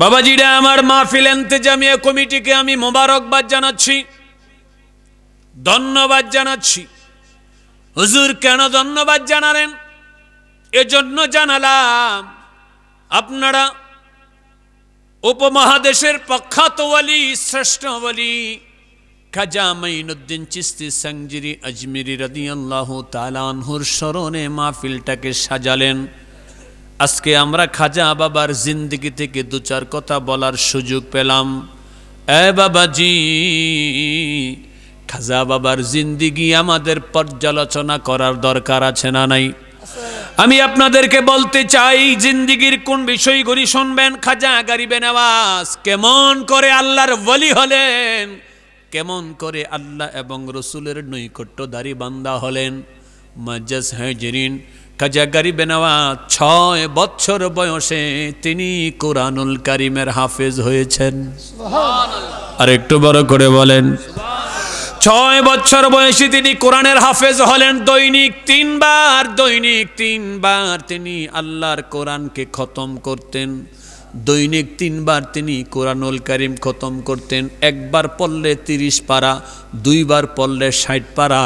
বাবাজিরা আমার, মাহফিল ইন্তেজামিয়া কমিটিকে আমি মোবারকবাদ জানাচ্ছি, ধন্যবাদ জানাচ্ছি। হুজুর কেন ধন্যবাদ জানালেন? এজন্য জানালাম, আপনারা উপমহাদেশের প্রখ্যাত ওয়ালি, শ্রেষ্ঠ ওয়ালি খাজা মাইনুদ্দিন চিশতি সাংজিরি আজমিরি রাদিয়াল্লাহু তাআলা আনহুর স্মরণে মাহফিলটাকে সাজালেন। আজকে আমরা খাজা বাবার জিন্দেগি থেকে দু চার কথা বলার সুযোগ পেলাম। এ বাবাজি, খাজা বাবার জিন্দেগি আমাদের পর্যালোচনা করার দরকার আছে না নাই? আমি আপনাদেরকে বলতে চাই, জিন্দেগির কোন বিষয়গুলি শুনবেন। খাজা গরিবে নওয়াজ কেমন করে আল্লাহর ওয়ালি হলেন, কেমন করে আল্লাহ এবং রসুলের নৈকট্যধারী বান্দা হলেন। মুআজ্জাজ হাজিরিন, খাজা গরিবে নওয়াজ 6 বছর বয়সে তিনি কোরআনুল কারীমের হাফেজ হয়েছেন। সুবহানাল্লাহ। আর একটু বড় করে বলেন। 6 বছর বয়সে তিনি কোরআনের হাফেজ হলেন। দৈনিক তিনবার তিনি আল্লাহর কোরআনকে খতম করতেন। দৈনিক 3 বার তিনি কোরআনুল কারীম খতম করতেন। একবার পড়লে 30 পারা, 2 বার পড়লে 60 পারা,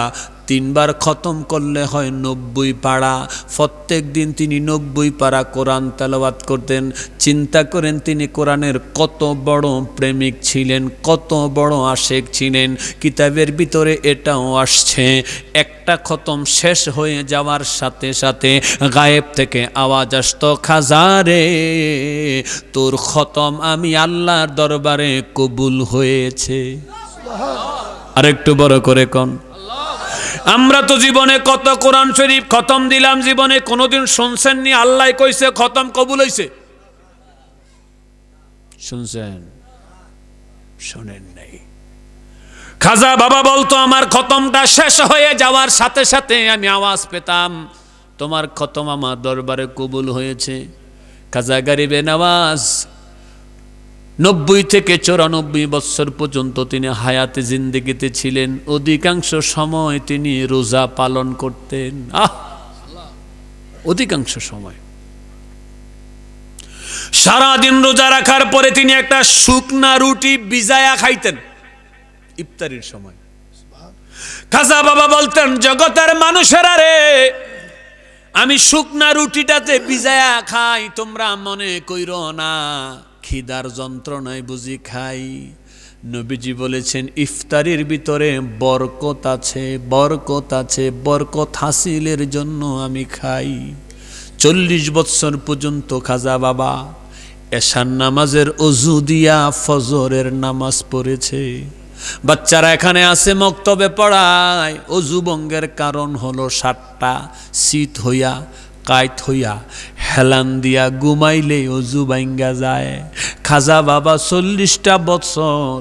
3 বার খতম করলে হয় 90 পারা। প্রত্যেক দিন তিনি 90 পারা কোরআন তেলাওয়াত করতেন। চিন্তা করেন তিনি কোরআনের কত বড় প্রেমিক ছিলেন, কত বড় আশেক ছিলেন। কিতাবের ভিতরে এটাও আসছে, একটা খতম শেষ হয়ে যাওয়ার সাথে সাথে গায়েব থেকে আওয়াজ আসতো, খাজারে তোর খতম আমি আল্লাহর দরবারে কবুল হয়েছে। আরেকটু বড় করে কোন। আমরা তো জীবনে কত কোরআন শরীফ খতম দিলাম, জীবনে কোনোদিন শুনছেন নি আল্লাহ কইছে খতম কবুল হইছে? শুনছেন? শোনেন নাই। খাজা বাবা বলতো, আমার খতমটা শেষ হয়ে যাওয়ার সাথে সাথে আমি আওয়াজ পেতাম, তোমার খতম আমার দরবারে কবুল হয়েছে। খাজা গরিবে নওয়াজ 90 থেকে 94 বছর পর্যন্ত তিনি হায়াতে জিন্দেগিতে ছিলেন। অধিকাংশ সময় তিনি রোজা পালন করতেন। অধিকাংশ সময় সারাদিন রোজা রাখার পরে তিনি একটা শুকনা রুটি ভিজায়া খাইতেন ইফতারির সময়। খাজা বাবা বলতেন, জগতের মানুষেরা রে, আমি শুকনা রুটিটাতে ভিজায়া খাই, তোমরা মনে কইরো না খিদার যন্ত্রণায় বুঝি খাই। নবীজি বলেছেন, ইফতারির ভিতরে বরকত আছে, বরকত আছে, বরকত হাসিলের জন্য আমি খাই। 40 বছর পর্যন্ত খাজা বাবা এশার নামাজের ওযু দিয়া ফজরের নামাজ পড়েছে। বাচ্চারা এখানে আছে, মক্তবে পড়ায়। অজু ভঙ্গের কারণ হলো 7টা শীত হইয়া, কাইত হইয়া, হেলান দিয়া ঘুমাইলে অজু ভাঙ্গা যায়। খাজা বাবা 40টা বছর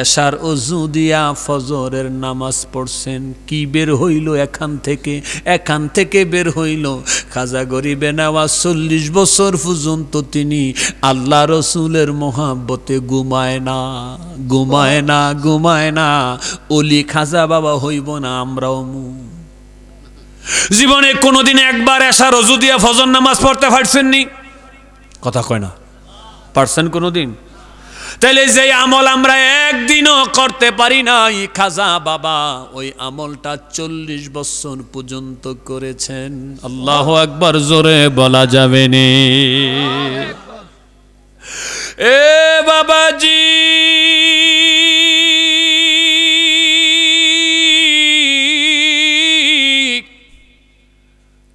এশার অজু দিয়া ফজরের নামাজ পড়ছেন। কি বের হইল এখান থেকে বের হইল খাজা গরিবে নওয়াজ 40 বছর পর্যন্ত তিনি আল্লাহ রসুলের মহাব্বতে ঘুমায় না। ওলি খাজা বাবা হইব না আমরাও জীবনে কোনোদিন একবার এশার ওযু দিয়া ফজর নামাজ পড়তে পারছেননি? কথা কয় না, পারছেন কোনোদিন? তাইলে যে আমল আমরা একদিনও করতে পারি নাই, খাজা বাবা ওই আমলটা 40 বছর পর্যন্ত করেছেন। আল্লাহু আকবার জোরে বলা যাবে না? এ বাবাজি,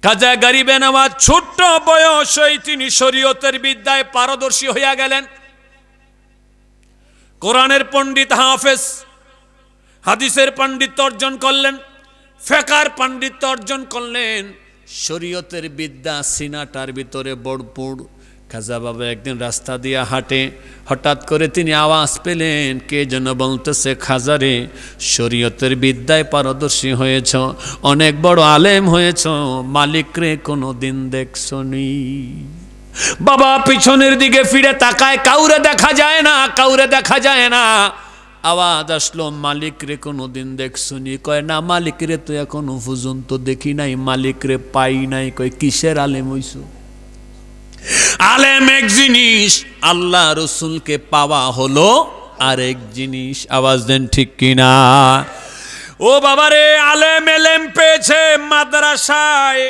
খাজা গরিবে নওয়াজ ছোট্ট বয়সেই তিনি শরীয়তের বিদ্যায় পারদর্শী হইয়া গেলেন। কোরআনের পণ্ডিত হাফেজ, হাদিসের পাণ্ডিত্য অর্জন করলেন, ফিকহের পাণ্ডিত্য অর্জন করলেন, শরীয়তের বিদ্যা সিনাটার ভিতরে ভরপুর। খাজা বাবা একদিন রাস্তা দিয়ে হাঁটে, হঠাৎ করে তিনি আওয়াজ পেলেন, কে যেন বলতেছে, খাজারে শরীয়তের বিদ্যায় পারদর্শী হয়েছ, অনেক বড় আলেম হয়েছ, মালিক রে কোনো দিন দেখছনি? বাবা পিছনের দিকে ফিরে তাকায়, কাউরে দেখা যায় না। আওয়াজ আসলো, মালিক রে কোনোদিন দেখছনি? কয় না, মালিক রে তো এখনো পর্যন্ত দেখি নাই, মালিক রে পাই নাই। কয় কিসের আলেম হইছো? আলেম এক জিনিস, আল্লাহ রসুলকে পাওয়া হলো আরেক জিনিস। আওয়াজ দেন ঠিক কিনা? ও বাবারে, আলেম এলেম পেয়েছে মাদ্রাসায়,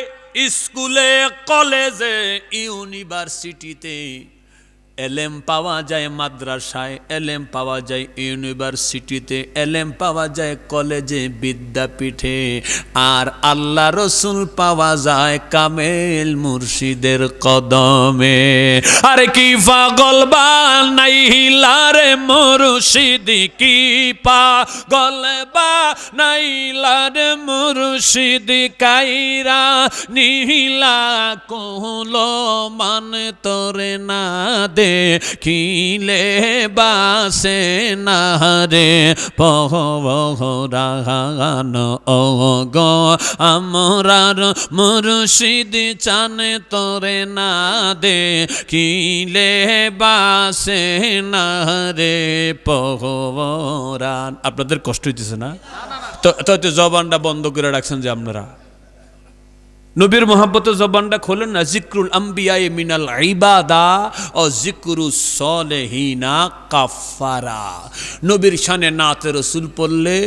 স্কুলে, কলেজে, ইউনিভার্সিটিতে। এলেম পাওয়া যায় মাদ্রাসায়, এলেম পাওয়া যায় ইউনিভার্সিটিতে, এলেম পাওয়া যায় কলেজে, বিদ্যাপীঠে। আর আল্লাহ রসুল পাওয়া যায় কামেল মুর্শিদের কদমে। আরে কি পাগল বানাইলারে মুর্শিদ, কি পাগল বানাইলারে মুর্শিদ, কাইরা নীলা কোলো মান তোরে না দে, খিলে বাসে না রে পহরান ও গো আমরার মুর্শিদ চান তোরে না দে, খিলে বাসে না রে পহরান। আপনাদের কষ্ট হইতেছে না? তো জবানটা বন্ধ করে রাখছেন যে আপনারা নবীর মোহাব্বতের জবানটা খোলেন না। জিক্রুল আম্বিয়ায়ে মিনাল ইবাদা ও জিক্রুস সলেহিনা কাফারা। নবীর শানে নাত রাসূল পড়লে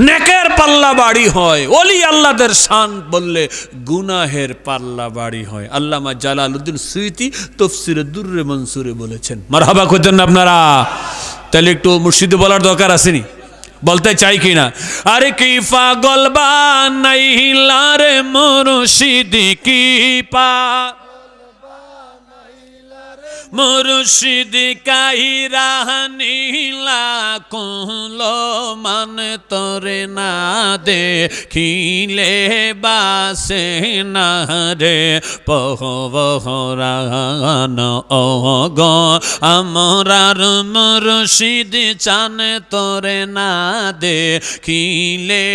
নেকের পাল্লা বাড়ি হয়, ওলি আল্লাহদের শান বললে গুনাহের পাল্লা বাড়ি হয়। আল্লামা জালালউদ্দিন সুয়ুতী তাফসীরে দুররে মনসুরে বলেছেন। মারহাবা কইতেন না আপনারা? তাহলে একটু মুর্শিদ বলার দরকার আসেনি? বলতে চাই কিনা? আরে কি পাগল বানাইলা রে মুর্শিদ, কি মুর্শিদ কাহিরা নীলা কোলো মান তোরে না দে, খিলে বাসে না রে পহরান ও গো আমরার মুর্শিদ চান তোরে না দে, খিলে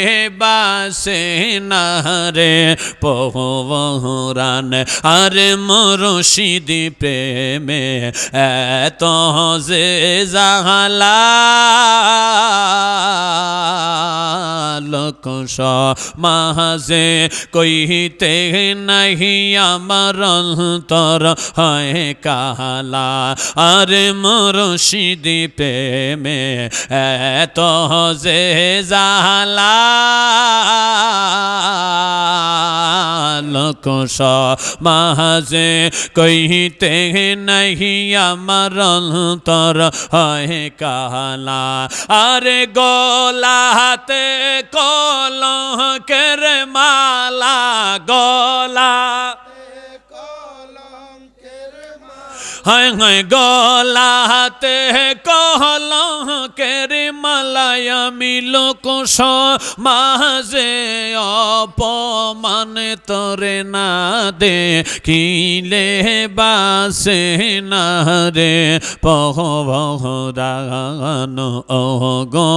বাসে না রে পহরান। আরে মুর্শিদ প্রেমে এত যে জাহালা, লোক সমাজে কইতে নাহি আমার অন্তর হয় কালা। আরে মুর্শিদ প্রেমে এত যে জাহালা, লোক সমাজে কইতে নাহি আমার অন্তর হয় কালা। আরে গলাতে কলঙ্কের মালা, গলা হায় হায় গলাতে কলঙ্কের মালায় আমি লোক সমাজে অপমান তোরে না দে, খিলে বাসে না রে পহরান ও গো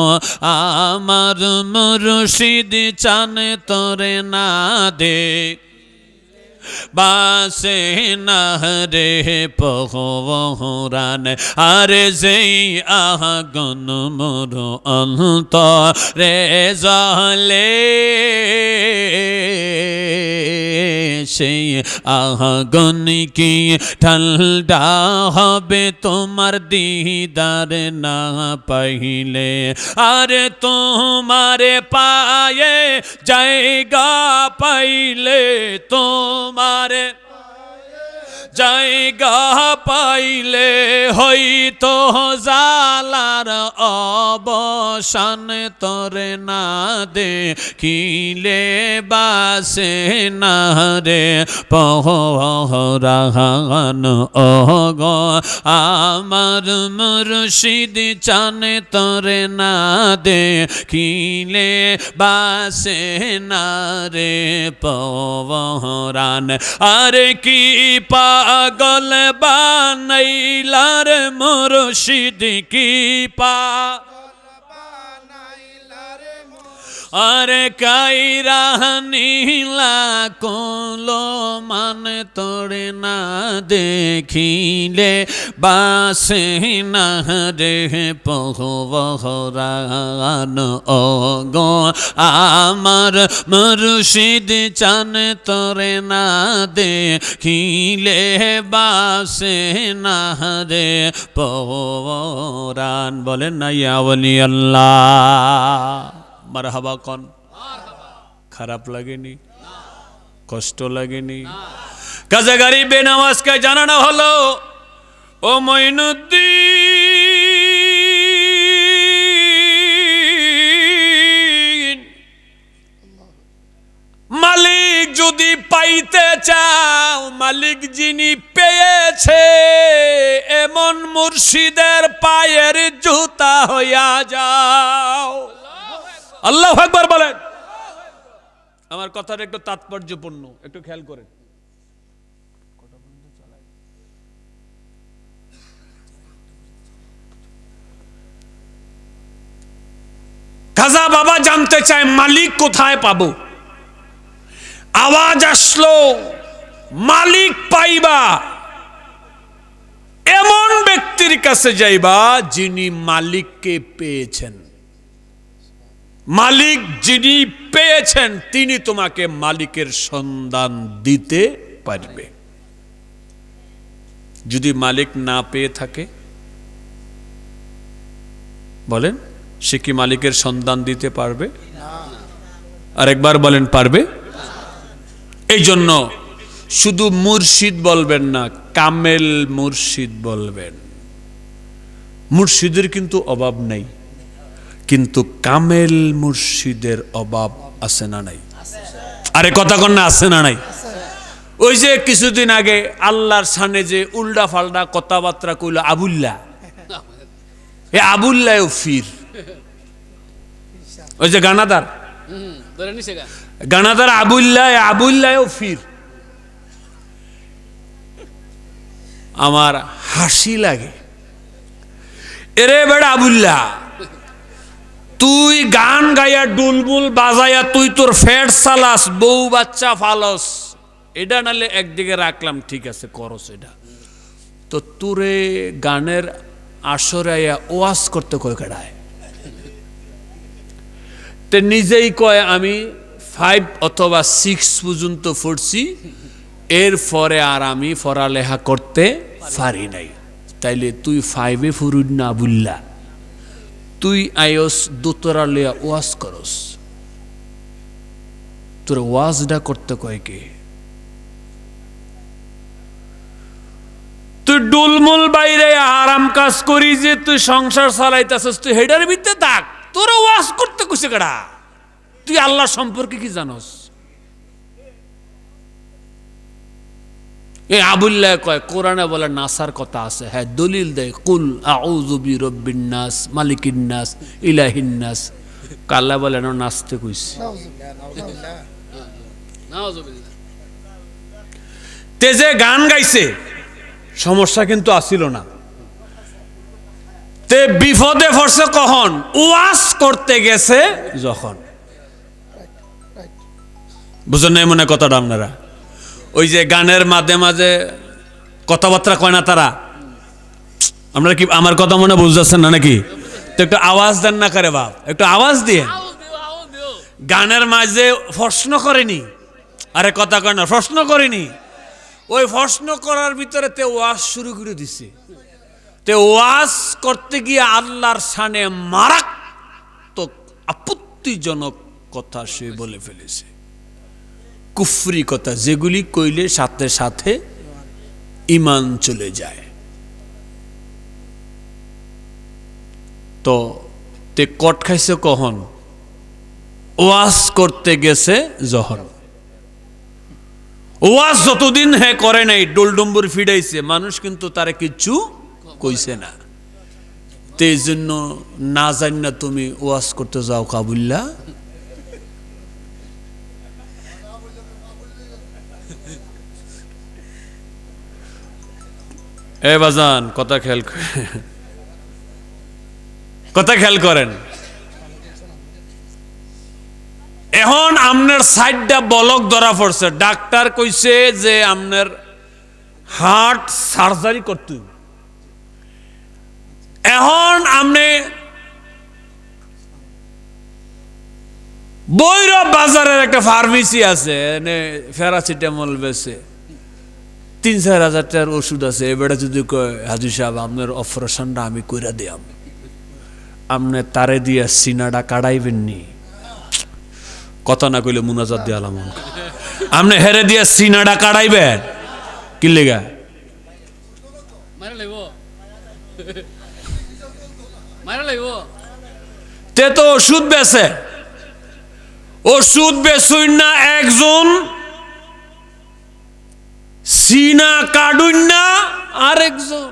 আমার মুর্শিদ চান তোরে না দে, বাসে না রে পহরান। আরে যেই আগুন মোর অন্তরে জ্বলে, সেই আগুন কি ঠান্ডা হবে তোমার দিদার না পাইলে। আরে তোমারে পায়ে জায়গা পাইলে, তোমারে জায়গা পাইলে হইতো জালার অবসান তোরে না দে, খিলে বাসে না রে পহরান ও গো আমার মুর্শিদ চান তোরে না দে, খিলে বাসে না রে পহরান। আরে কি পাগল বানাইলার মুর্শিদ, কি আরে কাইরা নীলা কলো মান তোরে না দেখিলে বাসে না রে পহরান ও গো আমার মুর্শিদ চান তোরে না দেখিলে বাসে না রে পহরান। বলেন না ইয়া ওলি আল্লাহ মারহাবা কন। খারাপ লাগেনি? কষ্ট লাগেনি? কাজে গরিবে নামাজকে জানানো হলো ও মঈনুদ্দিন, মালিক যদি পাইতে চাও, মালিক যিনি পেয়েছে এমন মুর্শিদের পায়ের জুতা হইয়া যাও। আল্লাহু আকবার বলেন। আমার কথাটা একটু তাৎপর্যপূর্ণ, একটু খেয়াল করেন। খাজা বাবা জানতে চায় মালিক কোথায় পাবো। আওয়াজ আসলো মালিক পাইবা এমন ব্যক্তির কাছে যাইবা যিনি মালিককে পেয়েছেন। মালিক যিনি পেয়েছেন তিনি তোমাকে মালিকের সন্ধান দিতে পারবে। যদি মালিক না পেয়ে থাকে, বলেন সে কি মালিকের সন্ধান দিতে পারবে? আরেকবার বলেন, পারবে? এই জন্য শুধু মুর্শিদ বলবেন না, কামেল মুর্শিদ বলবেন। মুর্শিদের কিন্তু অভাব নাই, কিন্তু কামেল মুর্শিদের অভাব আছে না নাই? আরে কথা কন না, আছে না নাই? ওই যে কিছুদিন আগে আল্লাহর সামনে যে উল্টা ফাল্টা কথাবার্তা কইল আবুল্লাহ, এ আবুল্লাহ ফির, ওই যে গানাদার গানাদার আবুল্লাহ, আবুল্লাহ ফির। আমার হাসি লাগে, এরে বেড়া আবুল্লাহ, তুই গান গাইয়া ডুলবুল বাজাইয়া তুই তোর ফ্যাট চালাস, বউ বাচ্চা ফালস, এটা নালে একদিকে রাখলাম, ঠিক আছে করস এটা, তো তোরে গানের আসরে ওয়াজ করতে কয় কেডায়? তে নিজেই কয় আমি 5 অথবা 6 পর্যন্ত পড়ছি, এরপরে আর আমি পড়ালেখা করতে পারি নাই। তাইলে তুই 5-এ ফুরুন না বুল্লা, তুই আয়স দোতরা লিয়া ওয়াজ করস, তোর ওয়াজটা করতে কয় কে? তুই ডুলমুল বাইরে আরাম কাজ করি যে তুই সংসার চালাইতেছস, তুই হেডার ভিতরে থাক, তোর ওয়াজ করতে কইছে কেডা? তুই আল্লাহ সম্পর্কে কি জানোস? এই আবুল্লাহ কয় কোরআনে বলে নাসার কথা আছে, হ্যাঁ দলিল দেয়, কুল আউযু বিরাব্বিন নাস মালিকিন নাস ইলাহিন নাস। কাল্লা বলে না নাচতে কইছে, তে যে গান গাইছে সমস্যা কিন্তু আসিল না, তে বিপদে পড়ছে কখন? ওয়াজ করতে গেছে যখন। বুঝেন নাই মনে কথাটা আপনারা? ওই যে গানের মাঝে মাঝে কথাবার্তা কয় না তারা, আপনারা কি আমার কথা মনে বুঝতেছেন না নাকি? তো একটু আওয়াজ দেন না করে বাপ, একটু আওয়াজ দিয়ে। গানের মাঝে প্রশ্ন করেনি, আরে কথা কয় না, প্রশ্ন করেনি, ওই প্রশ্ন করার ভিতরে তে ওয়াজ শুরু করে দিছে। তে ওয়াজ করতে গিয়ে আল্লাহর শানে মারাত্মক আপত্তিজনক কথা সে বলে ফেলেছে, কুফরি কথা, যেগুলি কইলে সাথে সাথে ঈমান চলে যায়। তো তে কট খাইছে কখন? ওয়াজ করতে গেছে যখন। ওয়াজ যতদিন হ্যাঁ করে নাই, ডোলডম্বুর ফিডাইছে, মানুষ কিন্তু তারে কিচ্ছু কইছে না। তে এই জন্য না জানি না তুমি ওয়াজ করতে যাও কাবুল্লা। এ বাজান কথা খেয়াল কথা খেয়াল করেন। এখন আপনার সাইডটা বলক ধরা পড়ছে, ডাক্তার কইছে যে আপনার হার্ট সার্জারি করতে হবে। এখন আপনি বৈরব বাজারের একটা ফার্মেসি আছে, প্যারাসিটামল বেছে ৩-৪ হাজার টাকার ওষুধ আছে। এবারে যদি কয় হাজী সাহেব আপনার অপারেশনটা আমি কইরা দিয়াম, আপনি তারে দিয়া সিনাটা কাটাইবেন নি? কথা না কইলে মুনাজাত দিয়ালাম। আপনি হেরে দিয়া সিনাটা কাটাইবেন কি লেগা? তে তো ওষুধ বেছে, ওষুধ বেচুই না একজন, সিনা কাটুন না আরেকজন।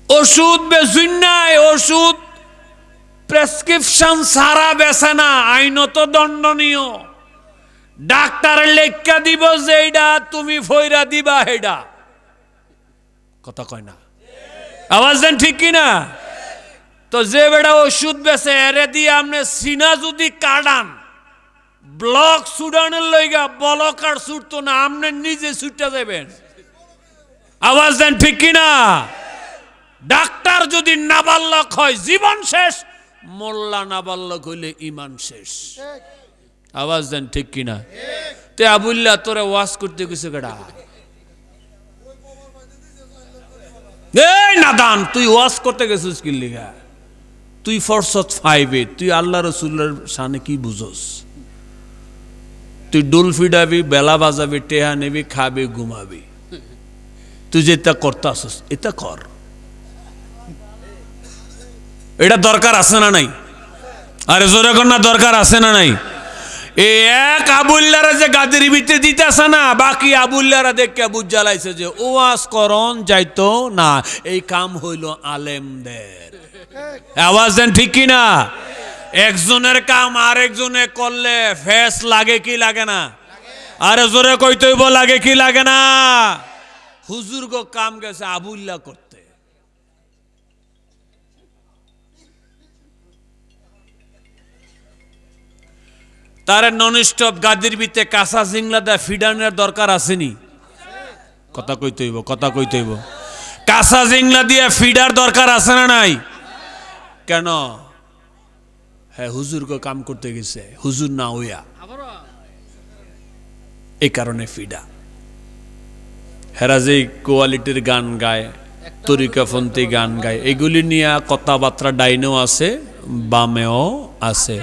ওষুধ বেচুই নাই, ওষুধ প্রেসক্রিপশন ছাড়া বেছে না, আইনত দণ্ডনীয়। ডাক্তারের লেখা দিব যে এইটা তুমি ফইরা দিবা, হেডা কথা কয় না, আওয়াজ দেন ঠিক কিনা? তো যে বেটা ওষুধ বেছে এরে দিয়ে আপনি সিনা যদি কাটান, ব্লক সুডানের লইগা বলক আর ছুটতো না, আপনি নিজে ছুটতে যাবেন। আওয়াজ দেন ঠিক কিনা? ডাক্তার যদি নাবালক হয় জীবন শেষ, মোল্লা নাবালক হইলে ইমান শেষ। আওয়াজ দেন ঠিক কিনা? তে আবুল্লাহ তোরে ওয়াজ করতে গেছে কেডা? এই নাদান, তুই ওয়াজ করতে গেছিস কি লিগা? তুই ফরসত 5-এ তুই আল্লাহ রসুলের সামনে কি বুঝোস? তুই ডুল ফিডাবি, বেলা বাজাবি, টেহা নেবি, খাবি, ঘুমাবি। তুই যেটা করতে আসস এটা কর। এটা দরকার আছে না নাই? আরে জোরে কর না, দরকার আছে না নাই? এই এক আবুল্লারা যে গাদির ভিতরে দিতেছে না, বাকি আবুল্লারা দেখে বুঝ জ্বালাইছে যে ওয়াজ করন যাইতো না, এই কাম হইল আলেমদের। আওয়াজ দেন ঠিক কিনা? একজনের কাম আরেকজনে করলে ফেস লাগে কি লাগে না? আরে জোরে কইতে হইব, লাগে কি লাগে না? হুজুর গো কাম গেছে আবুল্লাহ করতে, তারে নন স্টপ গাদির ভিতরে কাঁচা জিংলা দেয় ফিডানের দরকার আসেনি? কথা কইতে হইব, কথা কইতে হইব। কাঁচা জিংলা দিয়ে ফিডার দরকার আছে না নাই? কেন? হ্যাঁ, হুজুর গো কাম করতে গেছে, হুজুর না হইয়া, এই কারণে ফিডা। হেরা যে কোয়ালিটির গান গায়, তরিকাপন্থী গান গায়, এগুলি নিয়ে কথাবার্তা ডাইনেও আছে, বামেও আছে।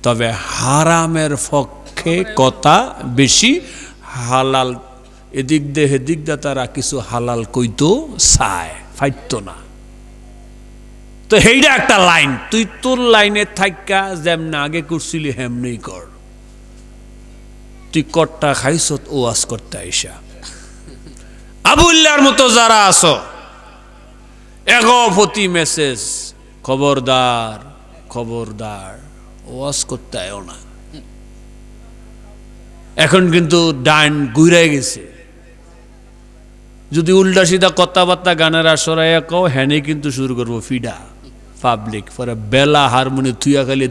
তবে হারামের পক্ষে কথা বেশি, হালাল এদিক দিয়ে হেদিক দিয়ে তারা কিছু হালাল কইতো চায়, ফাইতো না। তো সেইটা একটা লাইন, তুই তোর লাইনে থাকা যেমন আগে করছিলি হেমনি কর। তুই কট্টা খাইছ ওয়াজ করতে আইসা। আবুল্লার মতো যারা আছো, এগপতি মেসেজ, খবরদার খবরদার, ওয়াজ করতে আয়ো না। এখন কিন্তু ডাইন ঘুরে গেছে, যদি উল্টা সিধা কথাবার্তা গানের আসরাইয়া কও, হ্যানে কিন্তু শুরু করবো ফিডা পাবলিক। পরে বেলা হারমোনি থুয়া খালি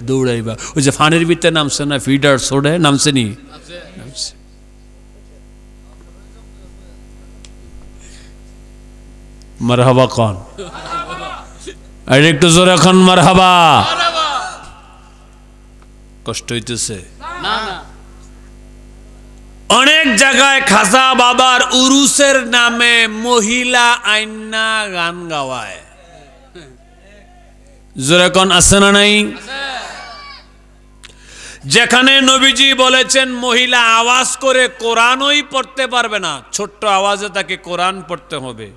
দৌড়াইবা। ওই যে ফানের ভিতরে নামছে না ফিডার ছোড়ে, নামছে নি? নামছে। মারহাবা কন, আর একটু জোরে এখন মারহাবা। কষ্ট হইতেছে? অনেক জায়গায় খাজা বাবার উরুসের নামে মহিলা আইনা গান গাওয়ায়। জোরে কোন আছে না নাই? যেখানে নবীজি বলেছেন মহিলা আওয়াজ করে কোরআনই পড়তে পারবে না, ছোট্ট আওয়াজে তাকে কোরআন পড়তে হবে।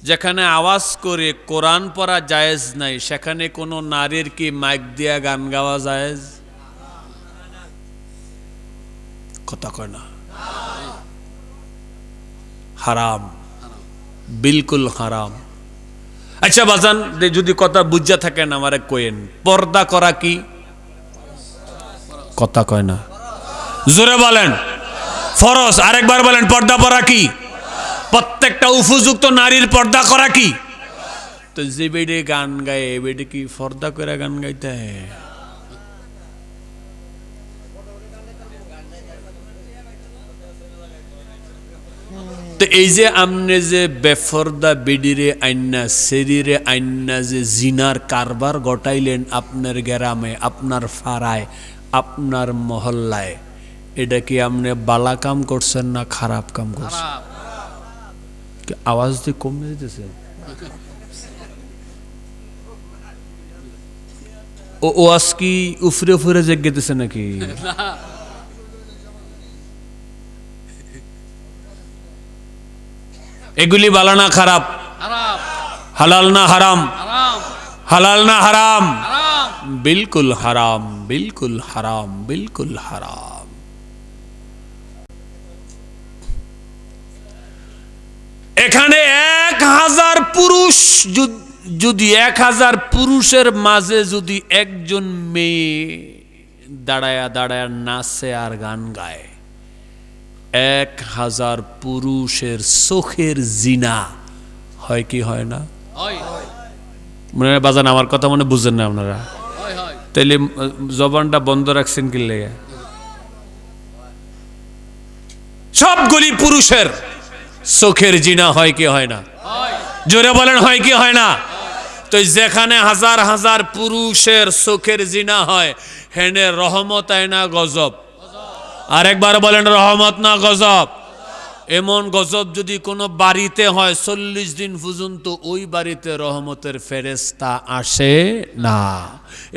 যেখানে আওয়াজ করে কোরআন পড়া জায়েজ নাই, সেখানে কোনো নারীর কি মাইক দিয়া গান গাওয়া জায়েজ? কথা কয় না, হারাম, বিলকুল হারাম। আচ্ছা বাজান, যদি কথা বুঝা থাকেন আমারে কইেন, পর্দা করা কি? কথা কয় না, জোরে বলেন ফরজ। আরেকবার বলেন, পর্দা পরা কি? প্রত্যেকটা উপযুক্ত নারীর পর্দা করা কি? তো যে বেডে গান গায় এ বেডে কি ফর্দা করে গান গাইতে হয়? তো এই যে আমনে যে বেফর্দা বেডিরে আইন্না শরীরে আইন্না যে জিনার কারবার গটাইলেন আপনার গ্রামে, আপনার ফাড়ায়, আপনার মহল্লায়, এটা কি আপনি বালা কাম করছেন না খারাপ কাম করছেন? আওয়াজ দিয়ে কমে যেতেছে। ও ওয়াজ কি উফরে উফরে জেগেতেছে নাকি? এগুলি বালা না খারাপ? হালাল না হারাম? হালাল না হারাম? বিলকুল হারাম, বিলকুল হারাম, বিলকুল হারাম। এখানে 1000 পুরুষ, যদি 1000 পুরুষের মাঝে যদি একজন মেয়ে দাঁড়ায়া দাঁড়ায়া নাচে আর গান গায়, 1000 পুরুষের চোখের জিনা হয় কি হয় না? মনে হয় বাজান, আমার কথা মনে বুঝেন না আপনারা? তাইলে জবানটা বন্ধ রাখছেন কি লেগে? সবগুলি পুরুষের চোখের জিনা হয় কি হয় না? জোরে বলেন, হয় কি হয় না? তো যেখানে 1000 পুরুষের চোখের জিনা হয়, হেনে রহমত আয় না গজব? আরেকবার বলেন, রহমত না গজব? এমন গজব যদি কোনো বাড়িতে হয়, 40 দিন পর্যন্ত ওই বাড়িতে রহমতের ফেরেশতা আসে না।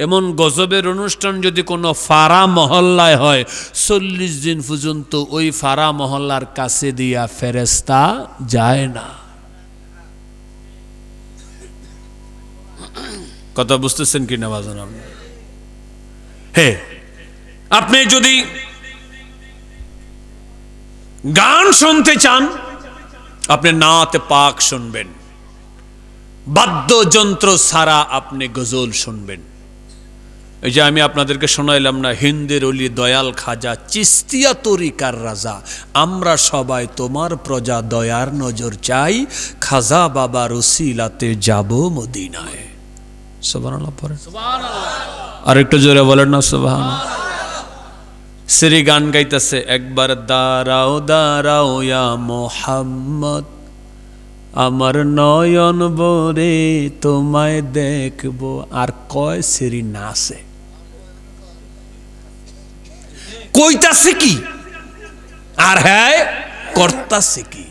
এমন গজবের অনুষ্ঠান যদি কোনো ফাড়া মহল্লায় হয়, 40 দিন পর্যন্ত ওই ফাড়া মহল্লার কাছে দিয়া ফেরেশতা যায় না। কথা বুঝতেছেন কিনা বাজান? আপনি হে, আপনি যদি গান শুনতে চান, আপনি নাতে পাক শুনবেন, বাদ্যযন্ত্র ছাড়া আপনি গজল শুনবেন। এই যে আমি আপনাদেরকে শোনাইলাম না, হিন্দের অলি দয়াল খাজা চিস্তিয়া তরিকার রাজা, আমরা সবাই তোমার প্রজা, দয়ার নজর চাই, খাজা বাবার উসিলাতে যাব মদিনায়। সুবহানাল্লাহ পড়েন, আর একটু জোরে বলেন না সুবহানাল্লাহ। শ্রী গান গাইতেছে, একবার দাঁড়াও দাঁড়াও ইয়া মোহাম্মদ, আমার নয়ন বরে তোমায় দেখবো। আর কয় শ্রী নাচে, কইতাছে কি আর হ্যাঁ করতাছে কি,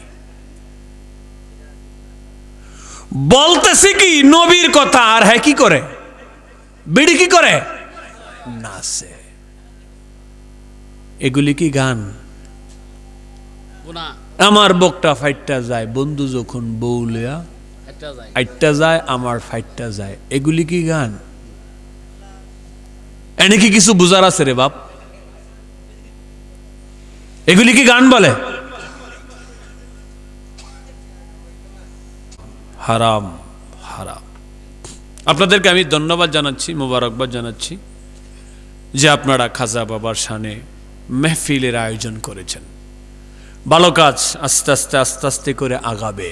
বলতেছে কি নবীর কথা, আর হ্যাঁ কি করে? বিড়ি কি করে? নাচে। এগুলি কি গান? আমার বকটা ফাইটটা যায়, বন্ধু যখন বউলিয়া আইটটা যায়, আমার ফাইটটা যায়, এগুলি কি গান? এনে কি কিছু বুঝার আছে রে বাপ? এগুলি কি গান বলে? হারাম, হারাম। আপনাদেরকে আমি ধন্যবাদ জানাচ্ছি, মোবারকবাদ জানাচ্ছি যে আপনারা খাজা বাবার শানে মেহফিলের আয়োজন করেছেন। ভালো কাজ, আস্তে আস্তে আস্তে আস্তে করে আগাবে,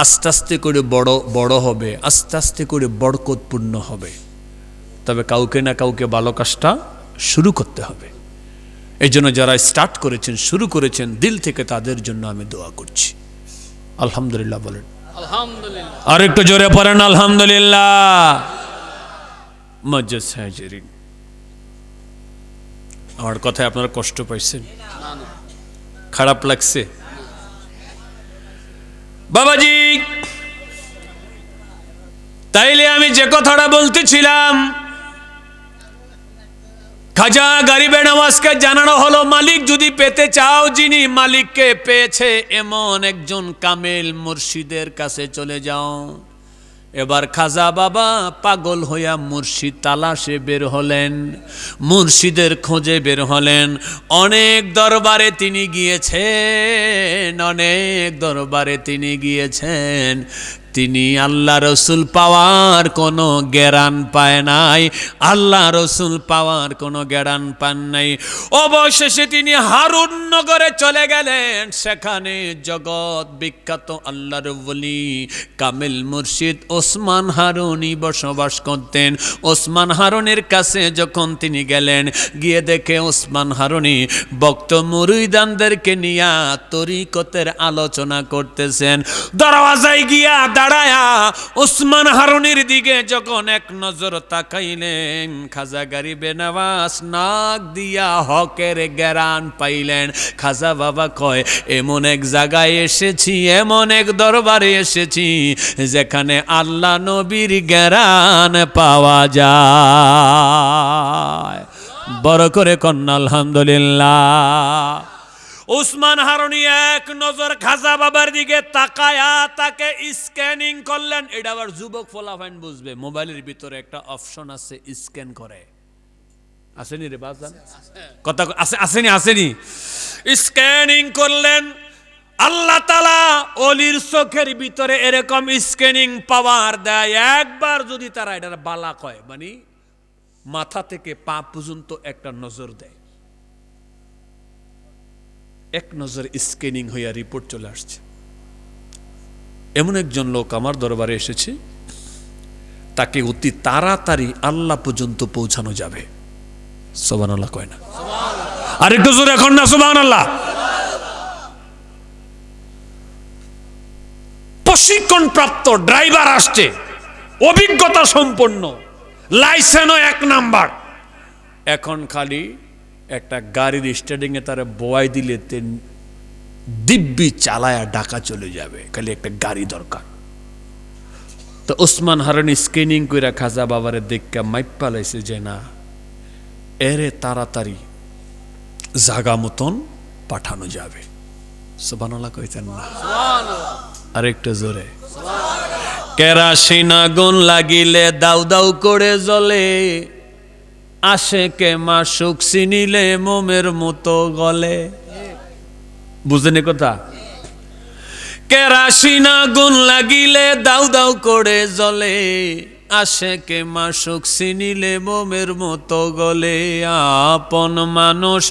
আস্তে আস্তে করে বড় বড় হবে, আস্তে আস্তে করে বরকতপূর্ণ হবে। তবে কাউকে না কাউকে ভালো কাজটা শুরু করতে হবে। এই জন্য যারা স্টার্ট করেছেন, শুরু করেছেন, দিল থেকে তাদের জন্য আমি দোয়া করছি। আলহামদুলিল্লাহ বলেন, আলহামদুলিল্লাহ। আর একটু জোরে পড়েন আলহামদুলিল্লাহ। মজ্জাজ হাজিরিন, আমার কথায় আপনারা কষ্ট পাইছেন? খারাপ লাগছে? বাবাজি, তাইলে আমি যে কথাটা বলতেছিলাম, খাজা গরিবে নওয়াজকে জানানো হলো, মালিক যদি পেতে চাও, যিনি মালিককে পেয়েছে এমন একজন কামেল মুর্শিদের কাছে চলে যাও। এবার খাজা বাবা পাগল হইয়া মুর্শিদ তালাশে বের হলেন, মুর্শিদের খোঁজে বের হলেন। অনেক দরবারে তিনি গিয়েছেন, অনেক দরবারে তিনি গিয়েছেন, তিনি আল্লাহ রসুল পাওয়ার কোনো জ্ঞান পায় নাই, আল্লাহ রসুল পাওয়ার কোনো জ্ঞান পান নাই। অবশেষে তিনি হারুন নগরে চলে গেলেন। সেখানে জগৎ বিখ্যাত আল্লাহর ওলি কামিল মুর্শিদ ওসমান হারুনি বসবাস করতেন। ওসমান হারুনের কাছে যখন তিনি গেলেন, গিয়ে দেখে ওসমান হারুনি ভক্ত মুরিদানদেরকে নিয়ে তরিকতের আলোচনা করতেছেন। দরওয়াজায় গিয়া দাঁড়ায়া ওসমান হারুনির দিকে যখন এক নজর তাকাইলেন, খাজা গরিবে নওয়াজ নাক দিয়া হকের জ্ঞান পাইলেন। খাজা বাবা কয়, এমন এক জায়গায় এসেছি, এমন এক দরবারে এসেছি যেখানে আল্লাহ নবীর জ্ঞান পাওয়া যায়। বড় করে কন্যা আলহামদুলিল্লাহ। ওসমান হারুনি এক নজর খাজা বাবার দিকে তাকায়া তাকে স্ক্যানিং করলেন। এটা আবার যুবক ফলাফাইন বুঝবে, মোবাইলের ভিতরে একটা অপশন আছে স্ক্যান করে। আসেনি রে বাজান? কথা আসেনি? আসেনি? স্ক্যানিং করলেন। আল্লাহ তাআলা ওলির চোখের ভিতরে এরকম স্ক্যানিং পাওয়ার দেয়। একবার যদি তারা এটার বালা কয়, মানে মাথা থেকে পা পর্যন্ত একটা নজর দেয়, এক নজর স্ক্যানিং হইয়া রিপোর্ট চলে আসছে। এমন একজন লোক আমার দরবারে এসেছে, তাকে অতি তাড়াতাড়ি আল্লাহ পর্যন্ত পৌঁছানো যাবে। সুবহানাল্লাহ কয় না? আরেকটু জোরে এখন না সুবহানাল্লাহ। প্রশিক্ষণ প্রাপ্ত ড্রাইভার আসছে, অভিজ্ঞতা সম্পন্ন, লাইসেন্সও 1 নাম্বার। এখন খালি একটা গাড়ির স্টার্টিং এ তারা বোয়াই দিলে দিব্যি চালায়া ঢাকা চলে যাবে, খালি একটা গাড়ি দরকার। তো ওসমান হারুনি স্ক্যানিং কইরা খাজা বাবারে দেখা মাইপা লাইছে যে না, এরে তাড়াতাড়ি জাগা মতন পাঠানো যাবে। সুবহানাল্লাহ কইতেন না? আরেকটু জোরে। কেরাসিন আগুন লাগিলে দাউ দাউ করে জ্বলে, আশেকে মাসুক চিনিলে মোমের মতো গলে। বুঝলেন কথা? কেরাসিন আগুন লাগিলে দাউ দাউ করে জ্বলে, আশেকে মাসুক চিনিলে মোমের মতো গলে। আপন মানুষ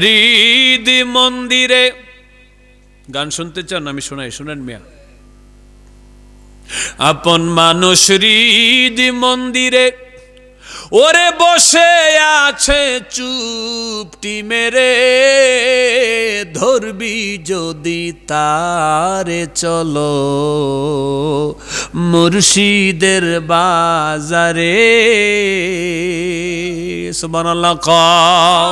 হৃদ মন্দিরে। গান শুনতে চান? আমি শোনাই, শুনেন মিয়া। আপন মানুষ হৃদ মন্দিরে ওরে বসে আছে চুপটি মেরে, ধরবি যদি তারে চলো মুর্শিদের বাজারে। সুবহানাল্লাহ কও।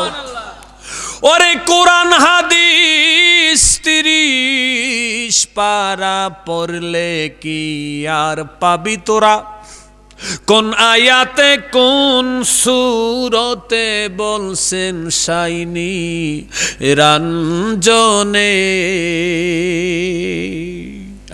ওরে কোরআন হাদিস 30 পারা পড়লে কি আর পাবি তোরা? কোন আয়াতে কোন সূরতে বলছেন শাইনি রঞ্জনে?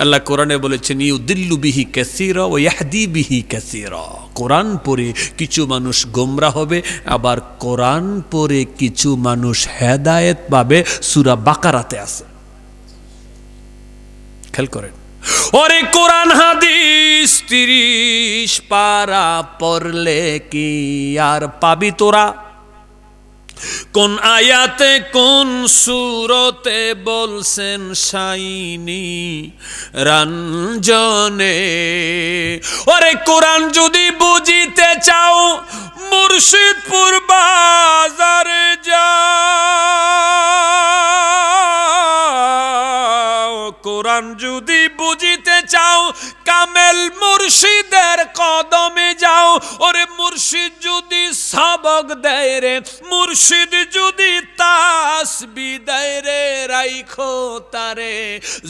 আল্লাহ কোরআনে বলেছেন ইউদিল্লু বিহি কাসীরা ওয়া ইয়াহদি বিহি কাসীরা। কোরআন পড়ে কিছু মানুষ গোমরা হবে, আবার কোরআন পড়ে কিছু মানুষ হেদায়েত পাবে। সূরা বাকারাতে আছে, খেয়াল করেন। ওরে কোরআন হাদিস 30 পারা পড়লে কি আর পাবি তোরা? কোন আয়াতে কোন সূরতে বলছেন শাইনি রঞ্জনে? ওরে কোরআন যদি বুঝিতে চাও মুর্শিদপুর বাজারে যাও। কোরআন যদি বুঝিতে চাও কামেল মুর্শিদের কদমে যাও। ওরে মুর্শিদ যদি সবক দেয় রে, মুর্শিদ যদি তাসবিহ দেয় রে, রাইখো তারে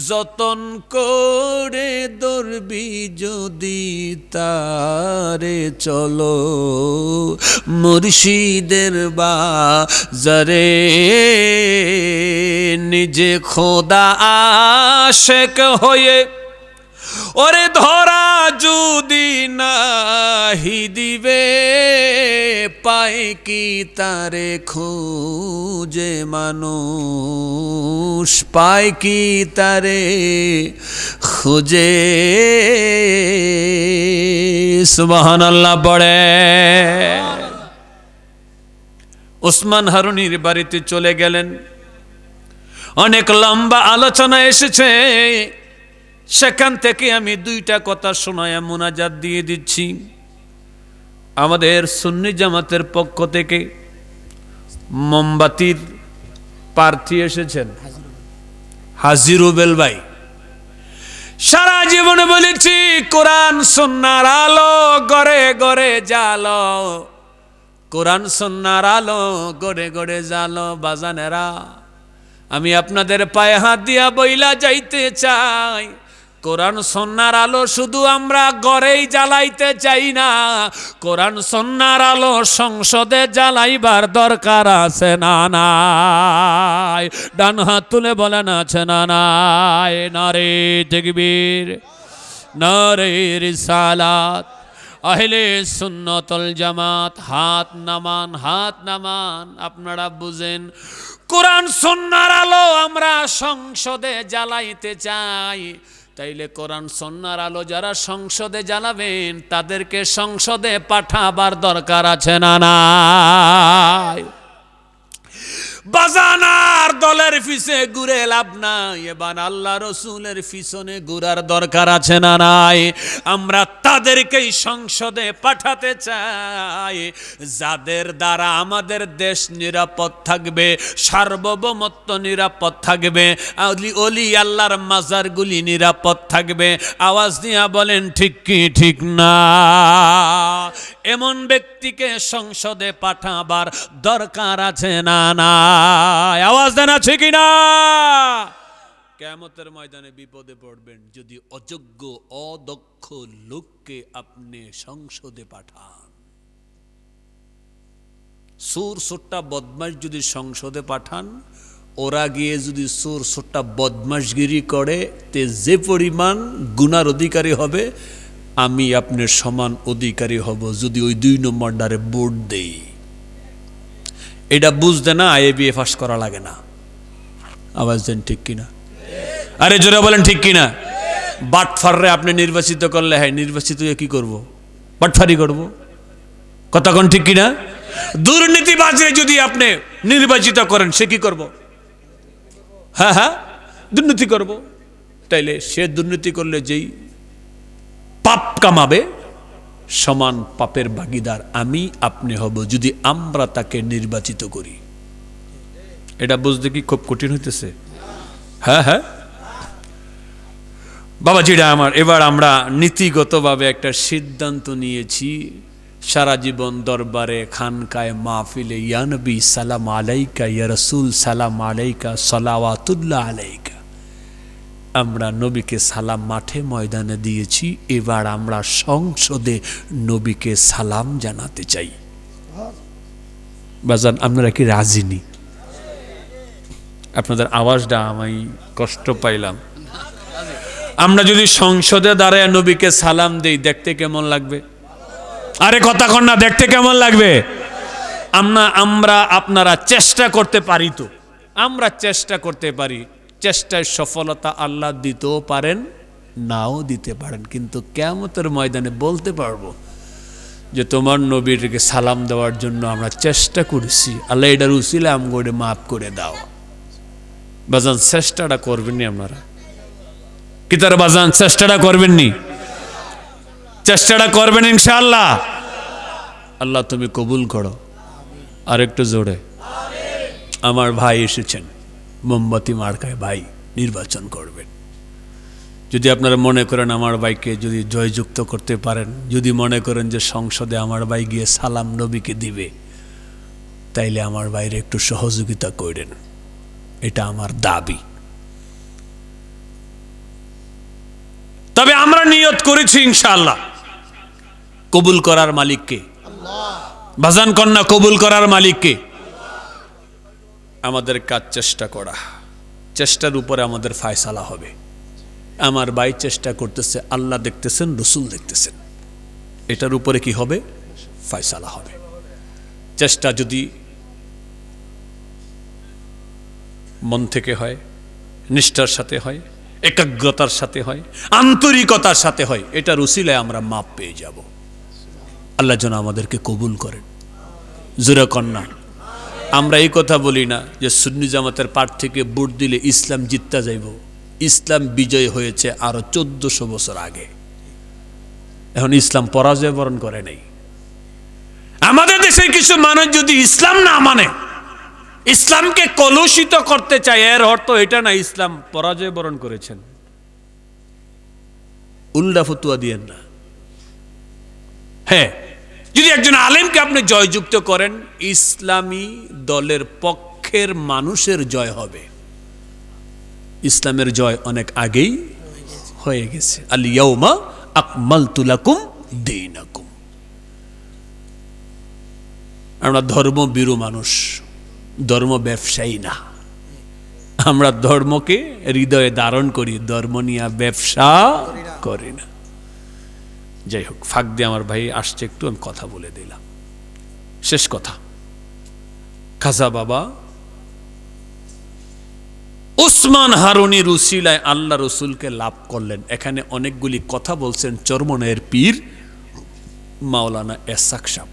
যতন করে ধরবি যদি তারে চলো মুর্শিদের বাজারে। নিজে খোদা আশেক হয়ে ওরে ধরা যদি নাহি দিবে, পায় কি তারে খুঁজে মানুষ? পায় কি তারে খুঁজে সুবহানাল্লাহ পড়ে। ওসমান হারুনির বাড়িতে চলে গেলেন। অনেক লম্বা আলোচনা এসেছে, সেখান থেকে আমি দুইটা কথা শোনায়া মুনাজাত দিয়ে দিচ্ছি। আমাদের সুন্নি জামাতের পক্ষ থেকে মোমবাতির প্রার্থী এসেছেন হাজী রুবেল ভাই। সারা জীবনে বলেছি কোরআন সুন্নাহর আলো গড়ে গড়ে জালো, কোরআন সুন্নাহর আলো গড়ে গড়ে জালো। বাজানেরা, আমি আপনাদের পায়ে হাত দিয়া বইলা যাইতে চাই, কোরআন সুন্নাহর আলো শুধু আমরা ঘরেই জ্বালাইতে চাই না, কোরআন সুন্নাহর আলো সংসদে জ্বালাইবার দরকার আছে না নাই? ডান হাত তুলে বলেন আছে না নাই? নারে তাকবীর, নারে রিসালাত। আহলে সুন্নাতুল জামাত হাত নামান, হাত নামান। আপনারা বুঝেন, কোরআন সুন্নাহর আলো আমরা সংসদে জ্বালাইতে চাই, তাইলে কোরআন সুন্নাহর আলো যারা সংসদে জ্বালাবেন তাদেরকে সংসদে পাঠাবার দরকার আছে না নাই? বাজানার দলের পিছে ঘুরে লাভ নাই, এবার আল্লাহ রসুলের পিছনে ঘুরার দরকার আছে না নাই? আমরা তাদেরকেই সংসদে পাঠাতে চাই যাদের দ্বারা আমাদের দেশ নিরাপদ থাকবে, সার্বভৌমত্ব নিরাপদ থাকবে, অলি আল্লাহর মাজারগুলি নিরাপদ থাকবে। আওয়াজ দিয়া বলেন ঠিক কি ঠিক না? এমন ব্যক্তিকে সংসদে পাঠাবার দরকার আছে না না? আওয়াজ দেন আছে কিনা? কিয়ামতের ময়দানে বিপদে পড়বেন যদি অযোগ্য অদক্ষ লোককে আপনি সংসদে পাঠান। সুর সোট্টা বদমাশ যদি সংসদে পাঠান, ওরা গিয়ে যদি সুর সোট্টা বদমাশগিরি করে, তে যে পরিমাণ গুনার অধিকারী হবে, আমি আপনার সমান অধিকারী হব যদি ওই 2 নম্বর ডারে ভোট দেই। এটা বুঝতে না আইএবিএ পাস করা লাগে না। আওয়াজ দেন ঠিক কিনা? আরে জোরে বলেন ঠিক কিনা? বাটফাররে আপনি নির্বাচিত করলে, হ্যাঁ নির্বাচিত হয়ে কি করব? বাটফারি করব। কথা কোন ঠিক কিনা? দুর্নীতিবাজে যদি আপনি নির্বাচিত করেন, সে কি করব? হ্যাঁ হ্যাঁ, দুর্নীতি করব। তাইলে সে দুর্নীতি করলে যেই পাপ কামাবে, সমান পাপের ভাগীদার আমি আপনি হব যদি আমরা তাকে নির্বাচিত করি। এটা বুঝতে কি খুব কঠিন হইতেছে? হ্যাঁ হ্যাঁ বাবাজিরা আমার, এবার আমরা নীতিগতভাবে একটা সিদ্ধান্ত নিয়েছি, সারা জীবন দরবারে, খানকায়, মাহফিলে ইয়া নবী সালাম আলাইকা, ইয়া রাসূল সালাম আলাইকা, সালাওয়াতুল্লাহ আলাইকা, আমরা নবীকে সালাম মাঠে ময়দানে দিয়েছি। এবার আমরা সংসদে নবীকে সালাম জানাতে চাই। বাজান, আপনারা কি রাজি নি? আপনাদের আওয়াজটা আমি কষ্ট পাইলাম। আমরা যদি সংসদে দাঁড়ায় নবীকে সালাম দেই, দেখতে কেমন লাগবে? আরে কথা কন না, দেখতে কেমন লাগবে? আমরা আপনারা চেষ্টা করতে পারি তো, আমরা চেষ্টা করতে পারি। চেষ্টায় সফলতা আল্লাহ দিতেও পারেন, নাও দিতে পারেন, কিন্তু কিয়ামতের ময়দানে বলতে পারবো যে তোমার নবীকে সালাম দেওয়ার জন্য আমরা চেষ্টা করেছি, আল্লাহ এটার উসিলা আমগোড়ে মাফ করে দাও। বাজান, চেষ্টাটা করবেননি আপনারা? কি তার বাজান, চেষ্টাটা করবেননি? চেষ্টাটা করবেন ইনশাআল্লাহ। আল্লাহ তুমি কবুল করো। আর একটু জোরে। আমার ভাই এসেছেন, মোমবাতি মার্কায় ভাই নির্বাচন করবেন। যদি আপনারা মনে করেন আমার ভাইকে যদি জয়যুক্ত করতে পারেন, যদি মনে করেন যে সংসদে আমার ভাই গিয়ে সালাম নবীকে দিবে, তাইলে আমার ভাইরে একটু সহযোগিতা করেন, এটা আমার দাবি। তবে আমরা নিয়ত করেছি ইনশাআল্লাহ, কবুল করার মালিককে। বাজান কন্যা, কবুল করার মালিককে। আমাদের কাজ চেষ্টা করা, চেষ্টার উপরে আমাদের ফায়সালা হবে। আমার ভাই চেষ্টা করতেছে, আল্লাহ দেখতেছেন, রসুল দেখতেছেন, এটার উপরে কি হবে? ফায়সালা হবে। চেষ্টা যদি মন থেকে হয়, নিষ্ঠার সাথে হয়, একাগ্রতার সাথে হয়, আন্তরিকতার সাথে হয়, এটার উসিলায় আমরা মাপ পেয়ে যাব। আল্লাহ যেন আমাদেরকে কবুল করেন। জোরে কন্যা। আমরা এই কথা বলি না যে সুন্নি জামাতের পার থেকে ভোট দিলে ইসলাম জিততে যাইব। ইসলাম বিজয় হয়েছে আরো 1400 বছর আগে। এখন ইসলাম পরাজয় বরণ করে নাই। আমাদের দেশের কিছু মানুষ যদি ইসলাম না মানে, ইসলামকে কলুষিত করতে চায়, এর অর্থ এটা না ইসলাম পরাজয় বরণ করেছেন। উল্টা ফতুয়া দিয়েন না। হ্যাঁ, যদি একজন আলেমকে আপনি জয়যুক্ত করেন, ইসলামী দলের পক্ষের মানুষের জয় হবে। ইসলামের জয় অনেক আগেই হয়ে গেছে। আল ইয়াউমা আকমালতু লাকুম দীনাকুম। আমরা ধর্মভীরু মানুষ, ধর্ম ব্যবসায়ী না। আমরা ধর্মকে হৃদয়ে ধারণ করি, ধর্ম নিয়ে ব্যবসা করি না। যাই হোক, ফাঁক দিয়ে আমার ভাই আসছে, একটু আমি কথা বলে দিলাম। শেষ কথা, খাজা বাবা উসমান হারুনির উসিলায় আল্লাহ রসুলকে লাভ করলেন। এখানে অনেকগুলি কথা বলছেন চরমনের পীর মাওলানা এসাক সাহেব।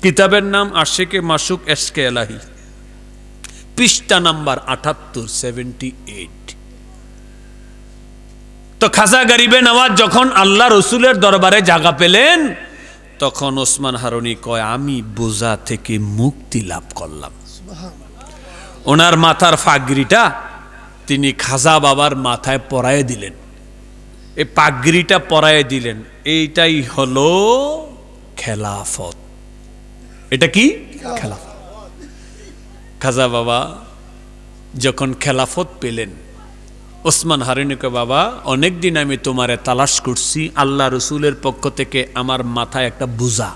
কিতাবের নাম আশিকে মাসুক এশকে এলাহি, পৃষ্ঠা নাম্বার 78, 78। তো খাজা গরিবে নওয়াজ যখন আল্লাহ রসুলের দরবারে জায়গা পেলেন, তখন ওসমান হারুনি কয়, আমি বোঝা থেকে মুক্তি লাভ করলাম। ওনার মাথার পাগড়িটা তিনি খাজা বাবার মাথায় পরায়ে দিলেন। এই পাগড়িটা পরায়ে দিলেন, এইটাই হলো খেলাফত। এটা কি খেলাফত? খাজা বাবা যখন খেলাফত পেলেন, ওসমান হারুনিকে, বাবা অনেকদিন আমি তোমারে তালাশ করছি, আল্লাহ রসুলের পক্ষ থেকে আমার মাথায় একটা বোঝা,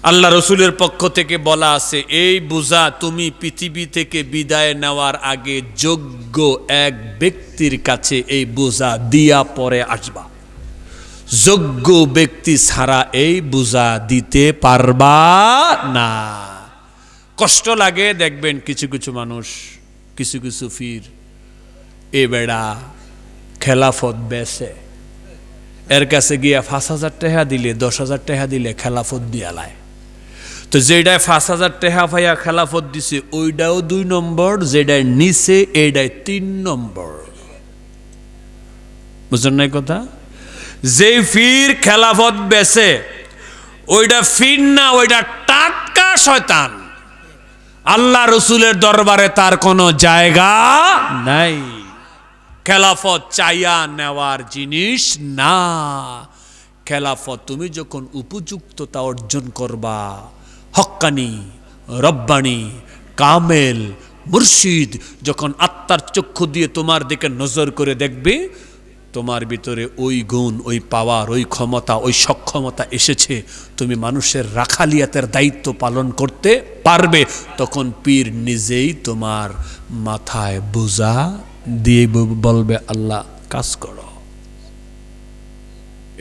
আল্লাহ রসুলের পক্ষ থেকে বলা আছে, এই বোঝা তুমি পৃথিবী থেকে বিদায় নেওয়ার আগে যোগ্য এক ব্যক্তির কাছে এই বোঝা দিয়া পরে আসবা। যোগ্য ব্যক্তি ছাড়া এই বোঝা দিতে পারবা না। কষ্ট লাগে, দেখবেন কিছু কিছু মানুষ, কিছু কিছু ফির এ বেড়া খেলাফত বেছে, এর কাছে গিয়া 5,000 টাকা দিলে, 10,000 টাকা দিলে খেলাফত দিয়া লায়। তো যেটাই 5,000 টাকা পাইয়া খেলাফত দিছে ওইটাও 2 নম্বর, যেটাই নিচে এইটাই 3 নম্বর। বুঝলেন না কথা? যে ফির খেলাফত বেছে ওইটা ফির না, ওইটা টাটকা শয়তান। আল্লাহ রসুলের দরবারে তার কোনো জায়গা নাই। খেলাফত চাইয়া নেওয়ার জিনিস না। খেলাফত তুমি যখন উপযুক্ততা অর্জন করবা, হক্কানি, রব্বানি, কামেল, মুর্শিদ যখন আত্মার চক্ষু দিয়ে তোমার দিকে নজর করে দেখবে, তোমার ভিতরে ওই গুণ, ওই পাওয়ার, ওই ক্ষমতা, ওই সক্ষমতা এসেছে, তুমি মানুষের রাখালিয়াতের দায়িত্ব পালন করতে পারবে। তখন পীর নিজেই তোমার মাথায় বোঝা দিয়ে বলবে, আল্লাহ কাজ করো।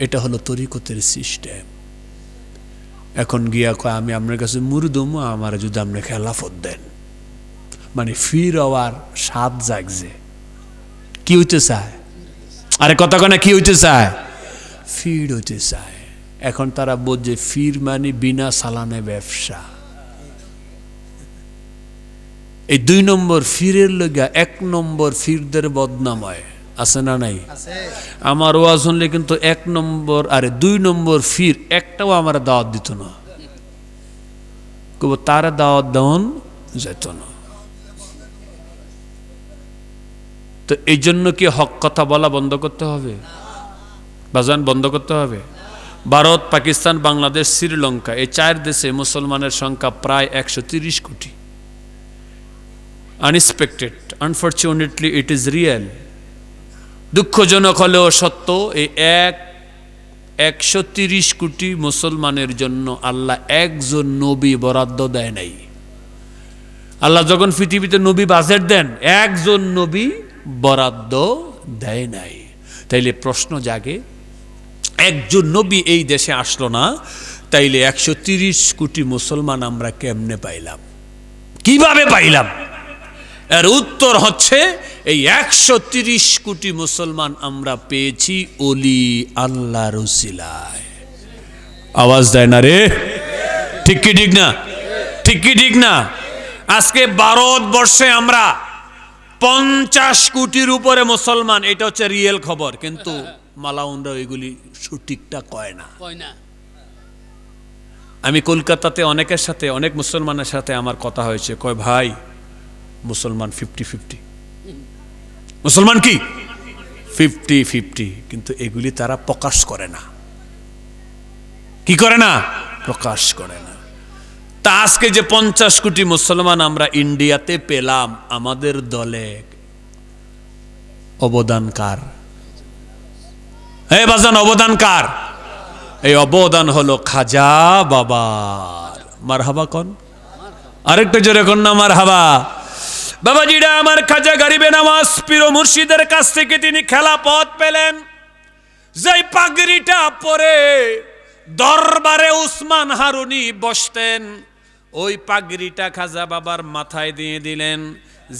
এটা হলো তরিকতের সিস্টেম। এখন গিয়া কয়, আমি আপনার কাছে মুরদুম, আমার যদি আপনি খেলাফত দেন, মানে ফির হওয়ার স্বাদ জাগছে। কি হইতে চায়? আরে কথা কয় না, কি হইতে চায়? ফির হইতে চায়। এখন তারা বোঝে ফির মানে বিনা সালানে ব্যবসা। এই 2 নম্বর ফিরের লগা 1 নম্বর ফিরদের বদনাম হয়, আছে না নাই? আমার ওয়াজ শুনলে কিন্তু 1 নম্বর আরে 2 নম্বর ফির একটাও আমার দাওয়াত দিত না, কব তারা দাওয়াত দেওয়ান যেত না। তো এই জন্য কি হক কথা বলা বন্ধ করতে হবে? বাজান বন্ধ করতে হবে। ভারত, পাকিস্তান, বাংলাদেশ, শ্রীলঙ্কা, এই 4 দেশে মুসলমানের সংখ্যা প্রায় 130 কোটি। Unexpected, unfortunately it is real. দুঃখজনক হলেও সত্য, এই 130 কোটি মুসলমানের জন্য আল্লাহ একজন নবী বরাদ্দ দেয় নাই। আল্লাহ যখন পৃথিবীতে নবী বাজেট দেন, একজন নবী বরাদ্দ দেয় নাই। তাইলে প্রশ্ন জাগে, একজন নবী এই দেশে আসলো না, তাইলে 130 কোটি মুসলমান আমরা কেমনে পাইলাম? কিভাবে পাইলাম? এর উত্তর হচ্ছে এই 130 কোটি মুসলমান আমরা পেয়েছি ওলি আল্লাহর উসিলায়। আওয়াজ দেয় না রে? ঠিক কি ঠিক না? ঠিক কি ঠিক না? আজকে ভারতবর্ষে আমরা 50 কোটির উপরে মুসলমান, এটা হচ্ছে রিয়েল খবর, কিন্তু মালাউনরা এগুলি সঠিকটা কয় না। আমি কলকাতাতে অনেকের সাথে, অনেক মুসলমানের সাথে আমার কথা হয়েছে, কয় ভাই মুসলমান 50-50, মুসলমান কি 50-50, কিন্তু এগুলি তারা প্রকাশ করে না। কি করে না? প্রকাশ করে না। তা আজকে যে 50 কোটি মুসলমান আমরা ইন্ডিয়াতে পেলাম, আমাদের দলে অবদান কার? হে বাজান, অবদান কার? এই অবদান হলো খাজা বাবার। মারহাবা কোন? আরেকটা জোরে কোন না মারহাবা। বাবাজিরা আমার, খাজা গরিবে নওয়াজ পীর মুর্শিদের কাছ থেকে তিনি খেলাফত পেলেন। যেই পাগড়িটা পরে দরবারে উসমান হারুনি বসতেন, ওই পাগড়িটা খাজা বাবার মাথায় দিয়ে দিলেন।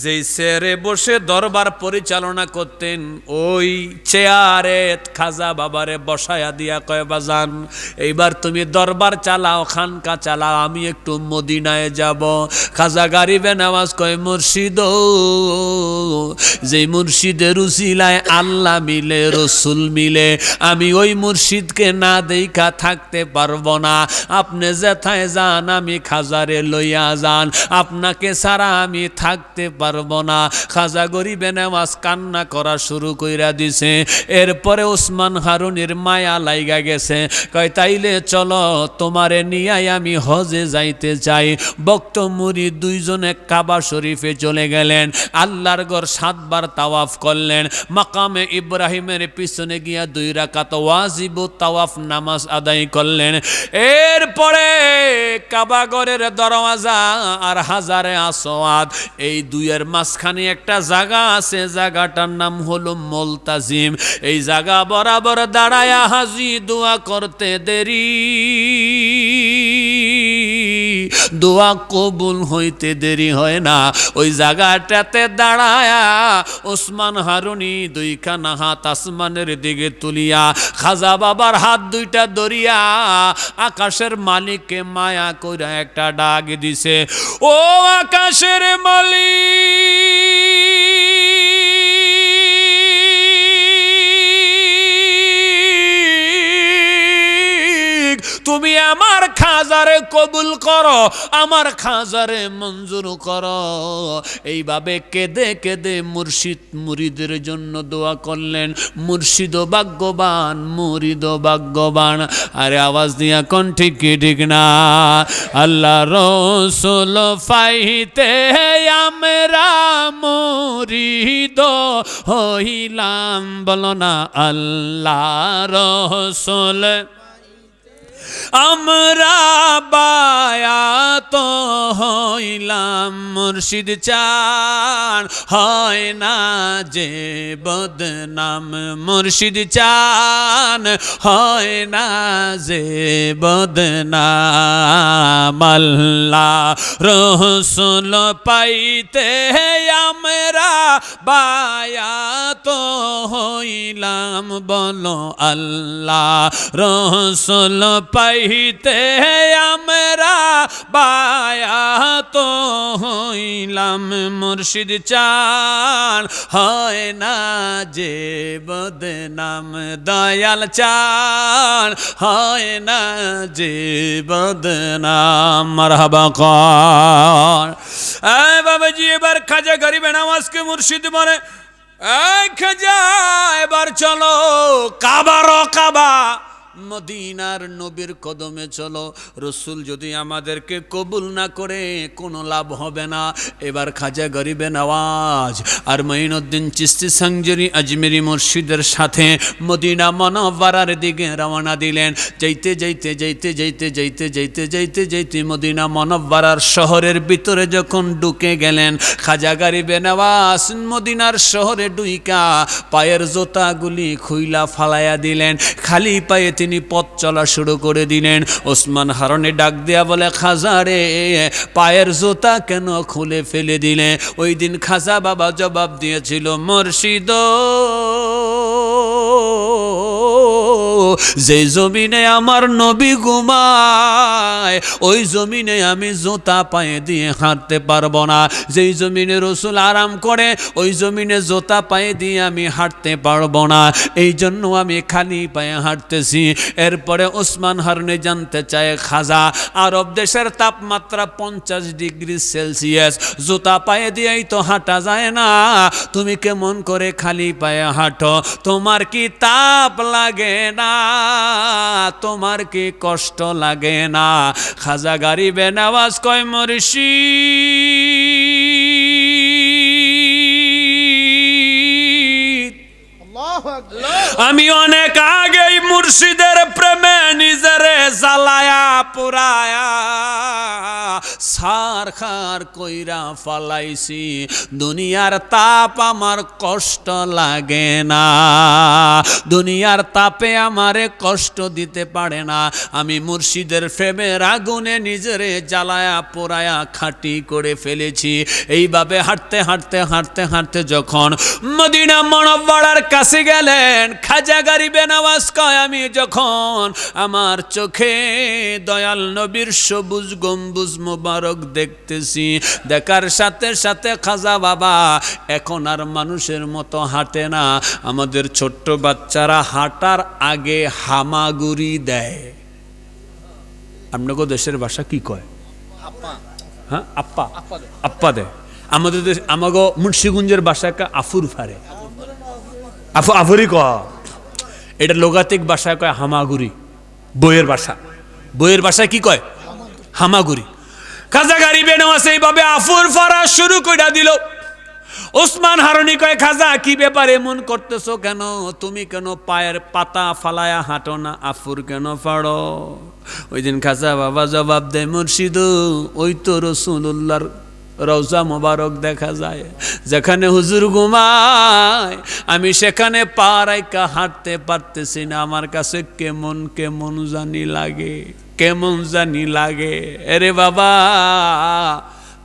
যেই চেয়ারে বসে দরবার পরিচালনা করতেন, ওই চেয়ারে খাজা বাবারে বসায়া দিয়া কয় বাজান, এইবার তুমি দরবার চালাও, খানকা চালাও, আমি একটু মদিনায় যাব। খাজা গরিবে নওয়াজ কয় মুর্শিদ, যে মুর্শিদের উসিলায় আল্লাহ মিলে, রসুল মিলে, আমি ওই মুর্শিদকে না দেখা থাকতে পারবো না। আপনি যেথায় যান আমি খাজারে লইয়া যান, আপনাকে ছাড়া আমি থাকতে পারবো না। খাজা গরিবে নওয়াজ কান্না করা শুরু কইরা দিছে। এরপরে ওসমান হারুনির মায়া লাইগা গেছে, কয় তাইলে চলো তোমারে নিয়াই আমি হজে যাইতে চাই। বক্ত মুরিদ দুইজনে কাবা শরীফে চলে গেলেন। আল্লাহর ঘর 7 বার তাওয়াফ করলেন। মাকামে ইব্রাহিমের পিছনে গিয়া 2 রাকাত ওয়াজিব তাওয়াফ নামাজ আদায় করলেন। এরপরে কাবা ঘরের দরওয়াজা আর হাজারে আসওয়াদ, এই দুইয়ের মাঝখানে একটা জায়গা আছে, জায়গাটার নাম হলো মুলতাজিম। এই জায়গা বরাবর দাঁড়ায়া হাজি দোয়া করতে দেরি, দোয়া কবুল হইতে দেরি হয় না। ওই জায়গাটাতে দাঁড়ায়া ওসমান হারুনি 2খানা হাত আসমানের দিকে তুলিয়া খাজা বাবার হাত 2টা ধরিয়া আকাশের মালিককে মায়া কইরা একটা ডাক দিছে, ও আকাশের মালিক, তুমি আমার খাজারে কবুল করো, আমার খাজারে মঞ্জুর করো। এইভাবে কেঁদে কেঁদে মুর্শিদ মুরিদের জন্য দোয়া করলেন। মুর্শিদ ভাগ্যবান, মুরিদ ভাগ্যবান। আরে আওয়াজ দিয়া কোন ঠিক কি ঠিক না? আল্লাহ রসুল পাইতে আমরা মুরিদ হইলাম, বলো না আল্লাহ রসুল আমরা বায়াত হইলাম। মুর্শিদ চান হয় না যে বদনাম, মুর্শিদ চান হয় না যে বদনাম। আল্লাহ রসুল পাইতে আমরা বায়াত হইলাম, বলো আল্লাহ রসুল পাইতে আমরা বায়াত হইলাম। মুর্শিদ চান হয় না যে বদনাম, দয়াল চান হয় না যে বদনাম। মারহাবা কর। বাবাজি এবার খাজা গরিবে নওয়াজকে মুর্শিদ বলে, খাজা এবার চলো কাবারও কাবা, মদিনার নবীর কদমে চলো। রসুল যদি আমাদেরকে কবুল না করে কোনো লাভ হবে না। এবার খাজা গরিবে নওয়াজ আর মঈনুদ্দিন চিশতি সাংজরি আজমেরি মুর্শিদের সাথে মদিনা মুনাওয়ারার দিকে রওনা দিলেন। যাইতে যাইতে যাইতে যাইতে যাইতে যাইতে যাইতে যাইতে মদিনা মুনাওয়ারার শহরের ভিতরে যখন ঢুকে গেলেন, খাজা গরিবে নওয়াজ মদিনার শহরে ঢুইকা পায়ের জুতাগুলি খুইলা ফালাইয়া দিলেন। খালি পায়ে তিনি পথ চলা শুরু করে দিলেন। ওসমান হারুনি ডাক দিয়া বলে, খাজা রে, পায়ের জুতা কেন খুলে ফেলে দিলে? ওই দিন খাজা বাবা জবাব দিয়েছিল, মুর্শিদ যে জমিনে আমার নবী ঘুমায় ওই জমিনে আমি জুতা পায়ে দিয়ে হাঁটতে পারবো না। যেই জমিনে রসুল আরাম করে ওই জমিনে জুতা পায়ে দিয়ে আমি হাঁটতে পারবো না, এই জন্য আমি খালি পায়ে হাঁটতেছি। এরপরে ওসমান হারুনি জানতে চায়, খাজা, আরব দেশের তাপমাত্রা 50 ডিগ্রি সেলসিয়াস, জুতা পায়ে দিয়েই তো হাঁটা যায় না, তুমি কেমন করে খালি পায়ে হাঁটো? তোমার কি তাপ লাগে না? তোমার কি কষ্ট লাগে না? খাজা গরিবে নওয়াজ কয়, মুর্শিদ, আমি অনেক আগেই মুর্শিদের প্রেমে নিজেরে জ্বালায়া পুরায়া সারখার কইরা ফালাইছি, দুনিয়ার তাপ আমার কষ্ট লাগে না, দুনিয়ার তাপে আমারে কষ্ট দিতে পারে না। আমি মুর্শিদের প্রেমের আগুনে নিজেরে জ্বালায়া পোড়ায়া খাঁটি করে ফেলেছি। এইভাবে হাঁটতে হাঁটতে হাঁটতে হাঁটতে যখন মদিনা মুনাওয়ারার কাছে গেলেন, খাজা গরিবে নওয়াজ কয়, আমি যখন আমার চোখে দয়াল নবীর সবুজ গম্বুজ মোবারক দেখতেছি, দেখার সাথে সাথে খাজা বাবা এখন আর মানুষের মতো হাঁটে না। আমাদের ছোট্ট বাচ্চারা হাঁটার আগে হামাগুড়ি দেয়। আপনাকে দেশের ভাষা কি কয়? হ্যাঁ, আপ্পা, আপ্পা দেয়। আমাদের দেশ, আমাগো মুন্সিগঞ্জের ভাষায় আফুর ফারে, আফুরি ক, এটা লোগাতিক ভাষায় কয় হামাগুড়ি। বইয়ের ভাষা, বইয়ের ভাষায় কি কয়? হামাগুড়ি। খাজা গরিবে নওয়াজ এইভাবে আফুর ফারা শুরু করে দিল। ওসমান হারুনি কয়, খাজা কি ব্যাপার, এমন করতেছো কেন? তুমি কেন পায়ের পাতা ফালায়া হাঁটো না, আফুর কেন ফাড়ো? ওই দিন খাজা বাবা জবাব দেয়, মুর্শিদ ওই তো রাসূলুল্লাহর রওজা মোবারক দেখা যায়, যেখানে হুজুর ঘুমায় আমি সেখানে পা রাইখা হাঁটতে পারতেছি না, আমার কাছে কেমন কেমন জানি লাগে, কেমন জানি লাগে। আরে বাবা,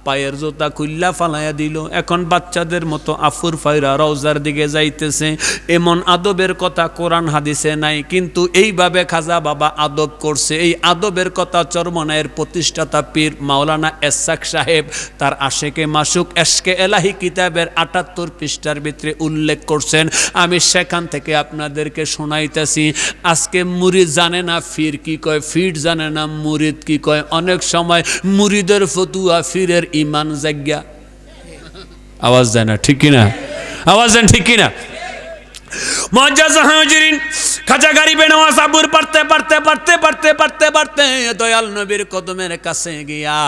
পায়ের জুতা খুল্লা ফালাইয়া দিল, এখন বাচ্চাদের মতো আফুর ফাইরা রওজার দিকে যাইতেছে। এমন আদবের কথা কোরআন হাদিসে নাই, কিন্তু এইভাবে খাজা বাবা আদব করছে। এই আদবের কথা চরমনায়ের প্রতিষ্ঠাতা পীর মাওলানা এসসাক সাহেব তার আশেকে মাসুক এশকে এলাহি কিতাবের 78 পৃষ্ঠার ভিতরে উল্লেখ করছেন। আমি সেখান থেকে আপনাদেরকে শোনাইতেছি। আজকে মুরিদ জানে না ফির কি কয়, ফির জানে না মুরিদ কি কয়। অনেক সময় মুরিদের ফতুয়া ফিরের ইমান জাগ্যা। আওয়াজ দেয় না, ঠিক কিনা? আওয়াজ দেন, ঠিক কিনা? মুআজ্জাজ হাজিরিন, খাজা গরিবে নওয়াজ আবুর পড়তে পড়তে পড়তে পড়তে পড়তে পড়তে দয়াল নবীর কদমের কাছে গিয়া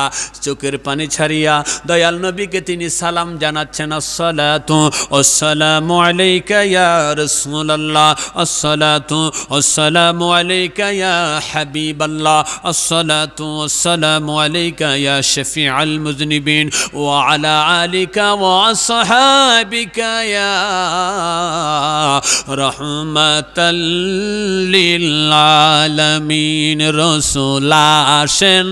চোখের পানি ছাড়িয়া দয়াল নবীকে তিনি সালাম জানাচ্ছেন। আসসালাতু ওয়াসসালামু আলাইকা ইয়া রাসূলুল্লাহ, আসসালাতু ওয়াসসালামু আলাইকা ইয়া হাবিবাল্লাহ, আসসালাতু ওয়াসসালামু আলাইকা ইয়া শাফিআল মুযনিবিন ওয়া আলা আলিকা ওয়া আসহাবিকা ইয়া রহমাতাল লিল আলামিন। রাসূল আসেন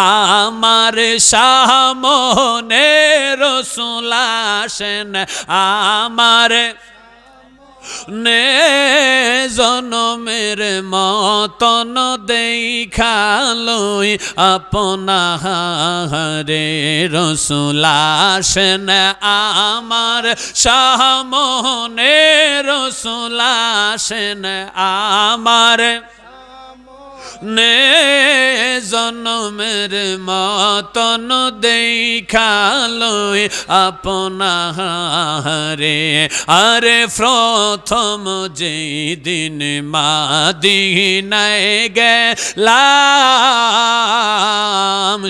আমার সামনে, রাসূল আসেন আমার নে জনমের মতন দেখালই আপনারে। রাসূল আসেন আমার সামনে, রাসূল আসেন আমার নে জনমের মতন দেখালই আপনারে। আরে প্রথম যেই দিন মাদিনায় গেলাম,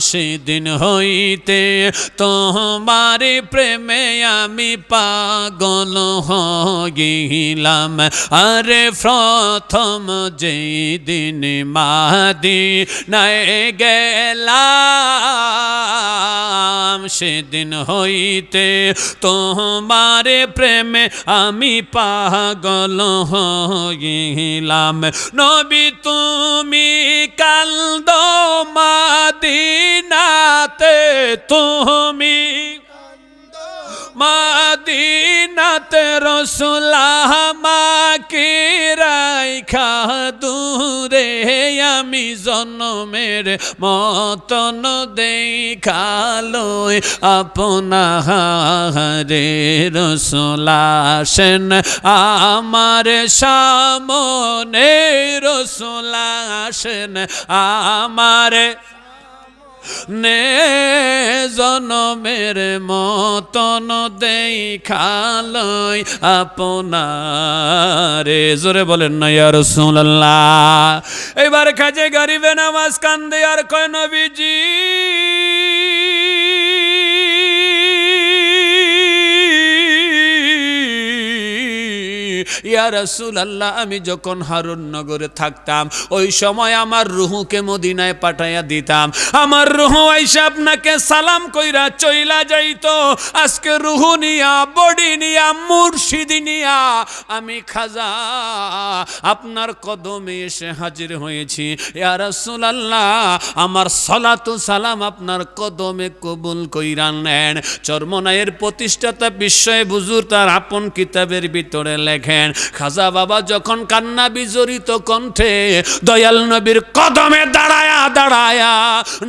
সেদিন হইতে তোমার প্রেমে আমি পাগল হইলাম। আরে প্রথম যেই দিন মদিনায় গেলাম সেদিন হইতে তোমার প্রেমে আমি পাগল হইলাম নবী তুমি কান্দো মদিনাতে তুমি মদিনাতে রাসূল আমাকে রাইখা দূরে আমি জন্মের মতন দেখালই আপনারে রাসূল আসেন আমার সামনে রাসূল আসেন আমার নে জনমের মতন দেখালই আপনারে জোরে বলেন না ইয়া রাসূলুল্লাহ এবার খাজে গরিবে নামাজ কান্দে আর কয় নবীজি ইয়া রাসূলুল্লাহ আমি যখন হারুন নগরে থাকতাম ওই সময় আমার রূহকে মদিনায় পাঠাইয়া দিতাম আমার রূহ আইসা আপনাকে সালাম কইরা চইলা যাইতো আজকে রূহ নিয়া বডি নিয়া মুর্শিদি নিয়া আমি খাজা আপনার কদমে এসে হাজির হয়েছি ইয়া রাসূলুল্লাহ আমার সালাতু সালাম আপনার কদমে কবুল কইরা নেন চরমনায়ের প্রতিষ্ঠাতা বিশ্বয় বুজুর তার আপন কিতাবের ভিতরে লেখেন খাজা বাবা যখন কান্না বিজড়িত কণ্ঠে দয়াল নবীর কদমে দাঁড়ায়া দাঁড়ায়া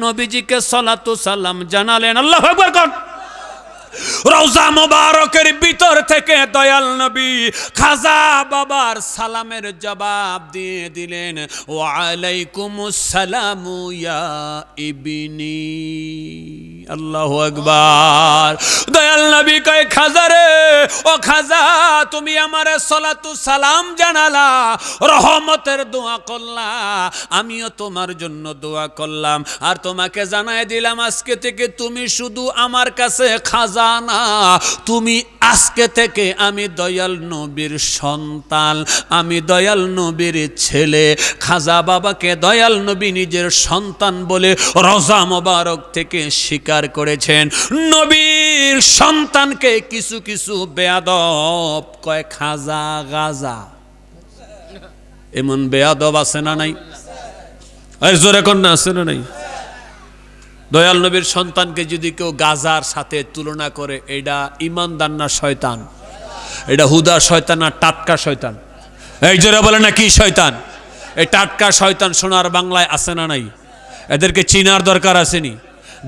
নবীজিকে সালাতু সালাম জানালেন আল্লাহু আকবার কোন রওজা মোবারকের ভিতর থেকে দয়াল নবী খাজা বাবার সালামের জবাব দিয়ে দিলেন ওয়া আলাইকুমুস সালামু ইয়া ইবনি আল্লাহু আকবার দয়াল নবী কয় খাজা রে ও খাজা তুমি আমারে সালাতু সালাম জানালা রহমতের দোয়া করলা আমিও তোমার জন্য দোয়া করলাম আর তোমাকে জানাই দিলাম আজকে থেকে তুমি শুধু আমার কাছে খাজা না তুমি আজকে থেকে আমি দয়াল নবীর সন্তান আমি দয়াল নবীর ছেলে খাজা বাবাকে দয়াল নবী নিজের সন্তান বলে রওজা মোবারক থেকে স্বীকার করেছেন নবীর সন্তানকে কিছু কিছু বেয়াদব কয় খাজা গাজা এমন বেয়াদব আছে না নাই আর জোরে কোন না আছে না নাই দয়াল নবীর সন্তানকে যদি কেউ গাজার সাথে তুলনা করে এটা ঈমানদার না শয়তান এটা হুদা শয়তান না টাটকা শয়তান এই জোরে বলে না কি শয়তান এই টাটকা শয়তান সোনার বাংলায় আছে না নাই এদেরকে চিনার দরকার আসেনি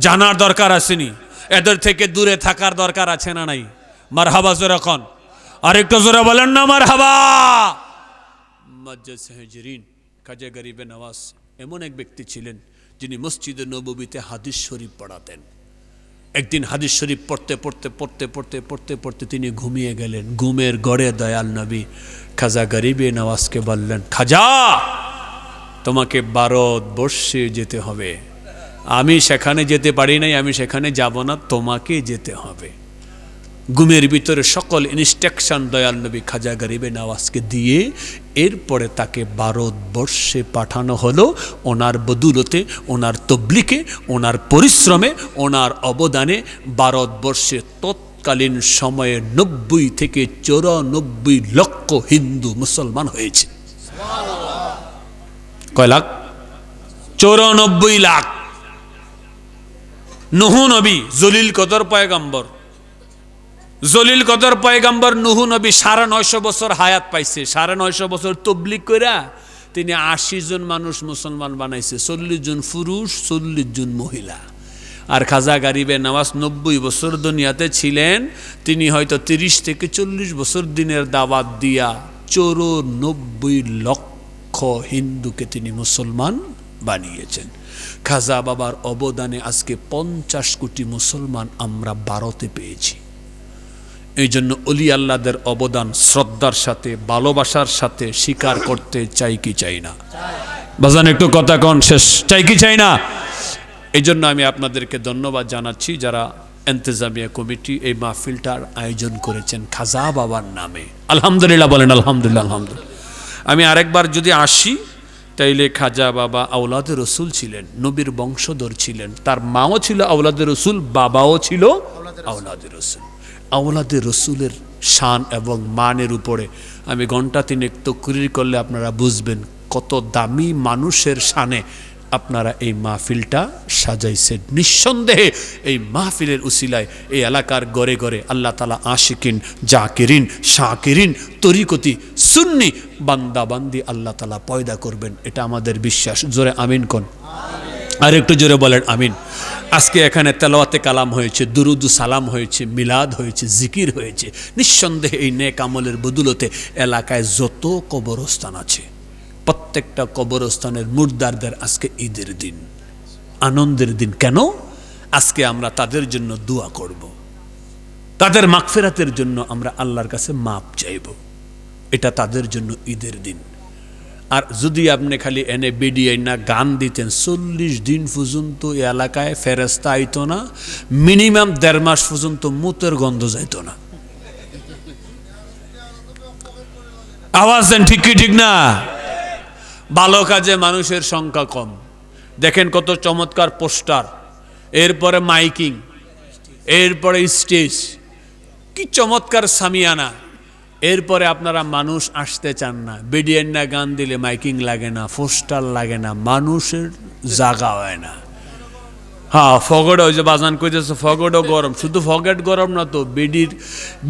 জানার দরকার আসেনি এদের থেকে দূরে থাকার দরকার আছে না নাই মারহাবা জোরে কোন আরেকটু জোরে বলেন না মারহাবা মসজিদ হাজিরিন খাজা গরিবে নওয়াজ এমন এক ব্যক্তি ছিলেন যিনি মসজিদে নববীতে হাদিস শরীফ পড়াতেন একদিন হাদিস শরীফ পড়তে পড়তে পড়তে পড়তে পড়তে পড়তে তিনি ঘুমিয়ে গেলেন ঘুমের গড়ে দয়াল নবী খাজা গরিবে নওয়াজকে বললেন খাজা তোমাকে ভারতবর্ষে যেতে হবে আমি সেখানে যেতে পারি নাই আমি সেখানে যাব না তোমাকে যেতে হবে ঘুমের ভিতরে সকল ইনস্ট্রাকশন দয়াল নবী খাজা গরিবে নওয়াজকে দিয়ে এরপরে তাকে ভারতবর্ষে পাঠানো হলো ওনার বদুলতে ওনার তবলিকে ওনার পরিশ্রমে ওনার অবদানে ভারতবর্ষে তৎকালীন সময়ে 90 থেকে 94 লক্ষ হিন্দু মুসলমান হয়েছে কয় লাখ 94 লাখ নূহ নবী জলিল কদর পয়গম্বর জলিল কদর পয়গম্বর নূহ নবী 950 বছর হায়াত পাইছে 950 বছর তবলিগ কইরা তিনি 80 জন মানুষ মুসলমান বানাইছে 40 জন পুরুষ 40 জন মহিলা আর খাজা গরিবে নওয়াজ 90 বছর দুনিয়াতে ছিলেন তিনি হয়তো 30 থেকে 40 বছর দিনের দাওয়াত দিয়া 94 লক্ষ হিন্দুকে তিনি মুসলমান বানিয়েছেন খাজা বাবার অবদানে আজকে 50 কোটি মুসলমান আমরা ভারতে পেয়েছি এই জন্য ওলি আল্লাহদের অবদান শ্রদ্ধার সাথে ভালোবাসার সাথে স্বীকার করতে চাই কি চাই না বাজান একটু কথা কোন শেষ চাই কি চাই না এই জন্য আমি আপনাদেরকে ধন্যবাদ জানাচ্ছি যারা ইন্তেজামিয়া কমিটি এই মাহফিলটার আয়োজন করেছেন খাজা বাবার নামে আলহামদুলিল্লাহ বলেন আলহামদুলিল্লাহ আলহামদুলিল্লাহ আমি আরেকবার যদি আসি তাইলে খাজা বাবা আওলাদে রসুল ছিলেন, নবীর বংশধর ছিলেন, তার মাও ছিল আওলাদে রসুল, বাবাও ছিল আওলাদে রসুল। আওলাদে রসুলের শান এবং মানের উপরে আমি ঘন্টা তিনেক তকরির করলে আপনারা বুঝবেন কত দামি মানুষের শানে আপনারা এই মাহফিলটা সাজাইছেন। নিঃসন্দেহে এই মাহফিলের উসিলায় এই এলাকার গড়ে গড়ে আল্লাহ তাআলা আশিকিন, জাকিরিন, শাকিরিন, তরিকতি, সুন্নি বান্দাবান্দি আল্লাহ তাআলা পয়দা করবেন, এটা আমাদের বিশ্বাস। জোরে আমিন কোন, আর একটু জোরে বলেন আমিন। আজকে এখানে তেলাওয়াতে কালাম হয়েছে, দুরুদ সালাম হয়েছে, মিলাদ হয়েছে, জিকির হয়েছে। নিঃসন্দেহে এই নেক আমলের বদৌলতে এলাকায় যত কবরস্থান আছে প্রত্যেকটা কবরস্থানের মুর্দারদের আজকে ঈদের দিন, আনন্দের দিন। কেন? আজকে আমরা তাদের জন্য দোয়া করব, তাদের মাগফিরাতের জন্য আমরা আল্লাহর কাছে মাপ চাইব। এটা তাদের জন্য ঈদের দিন। আর যদি আপনি খালি এনে বেডিয়ে না গান দিতেন, 40 দিন পর্যন্ত এই এলাকায় ফেরেস্তা আইতো না, মিনিমাম 1.5 মাস পর্যন্ত মুতের গন্ধ যাইতো না। আওয়াজ দেন ঠিক কি ঠিক না? ভালো কাজে মানুষের সংখ্যা কম। দেখেন কত চমৎকার পোস্টার, এরপরে মাইকিং, এরপরে স্টেজ, কি চমৎকার সামিয়ানা। এরপরে আপনারা মানুষ আসতে চান না, বেডিয়ান না গান দিলে মাইকিং লাগে না, পোস্টার লাগে না, মানুষের জায়গা হয় না। হ্যাঁ, ফগট ওই যে বাজান কইতেছে ফগটও গরম, শুধু ফগট গরম না তো,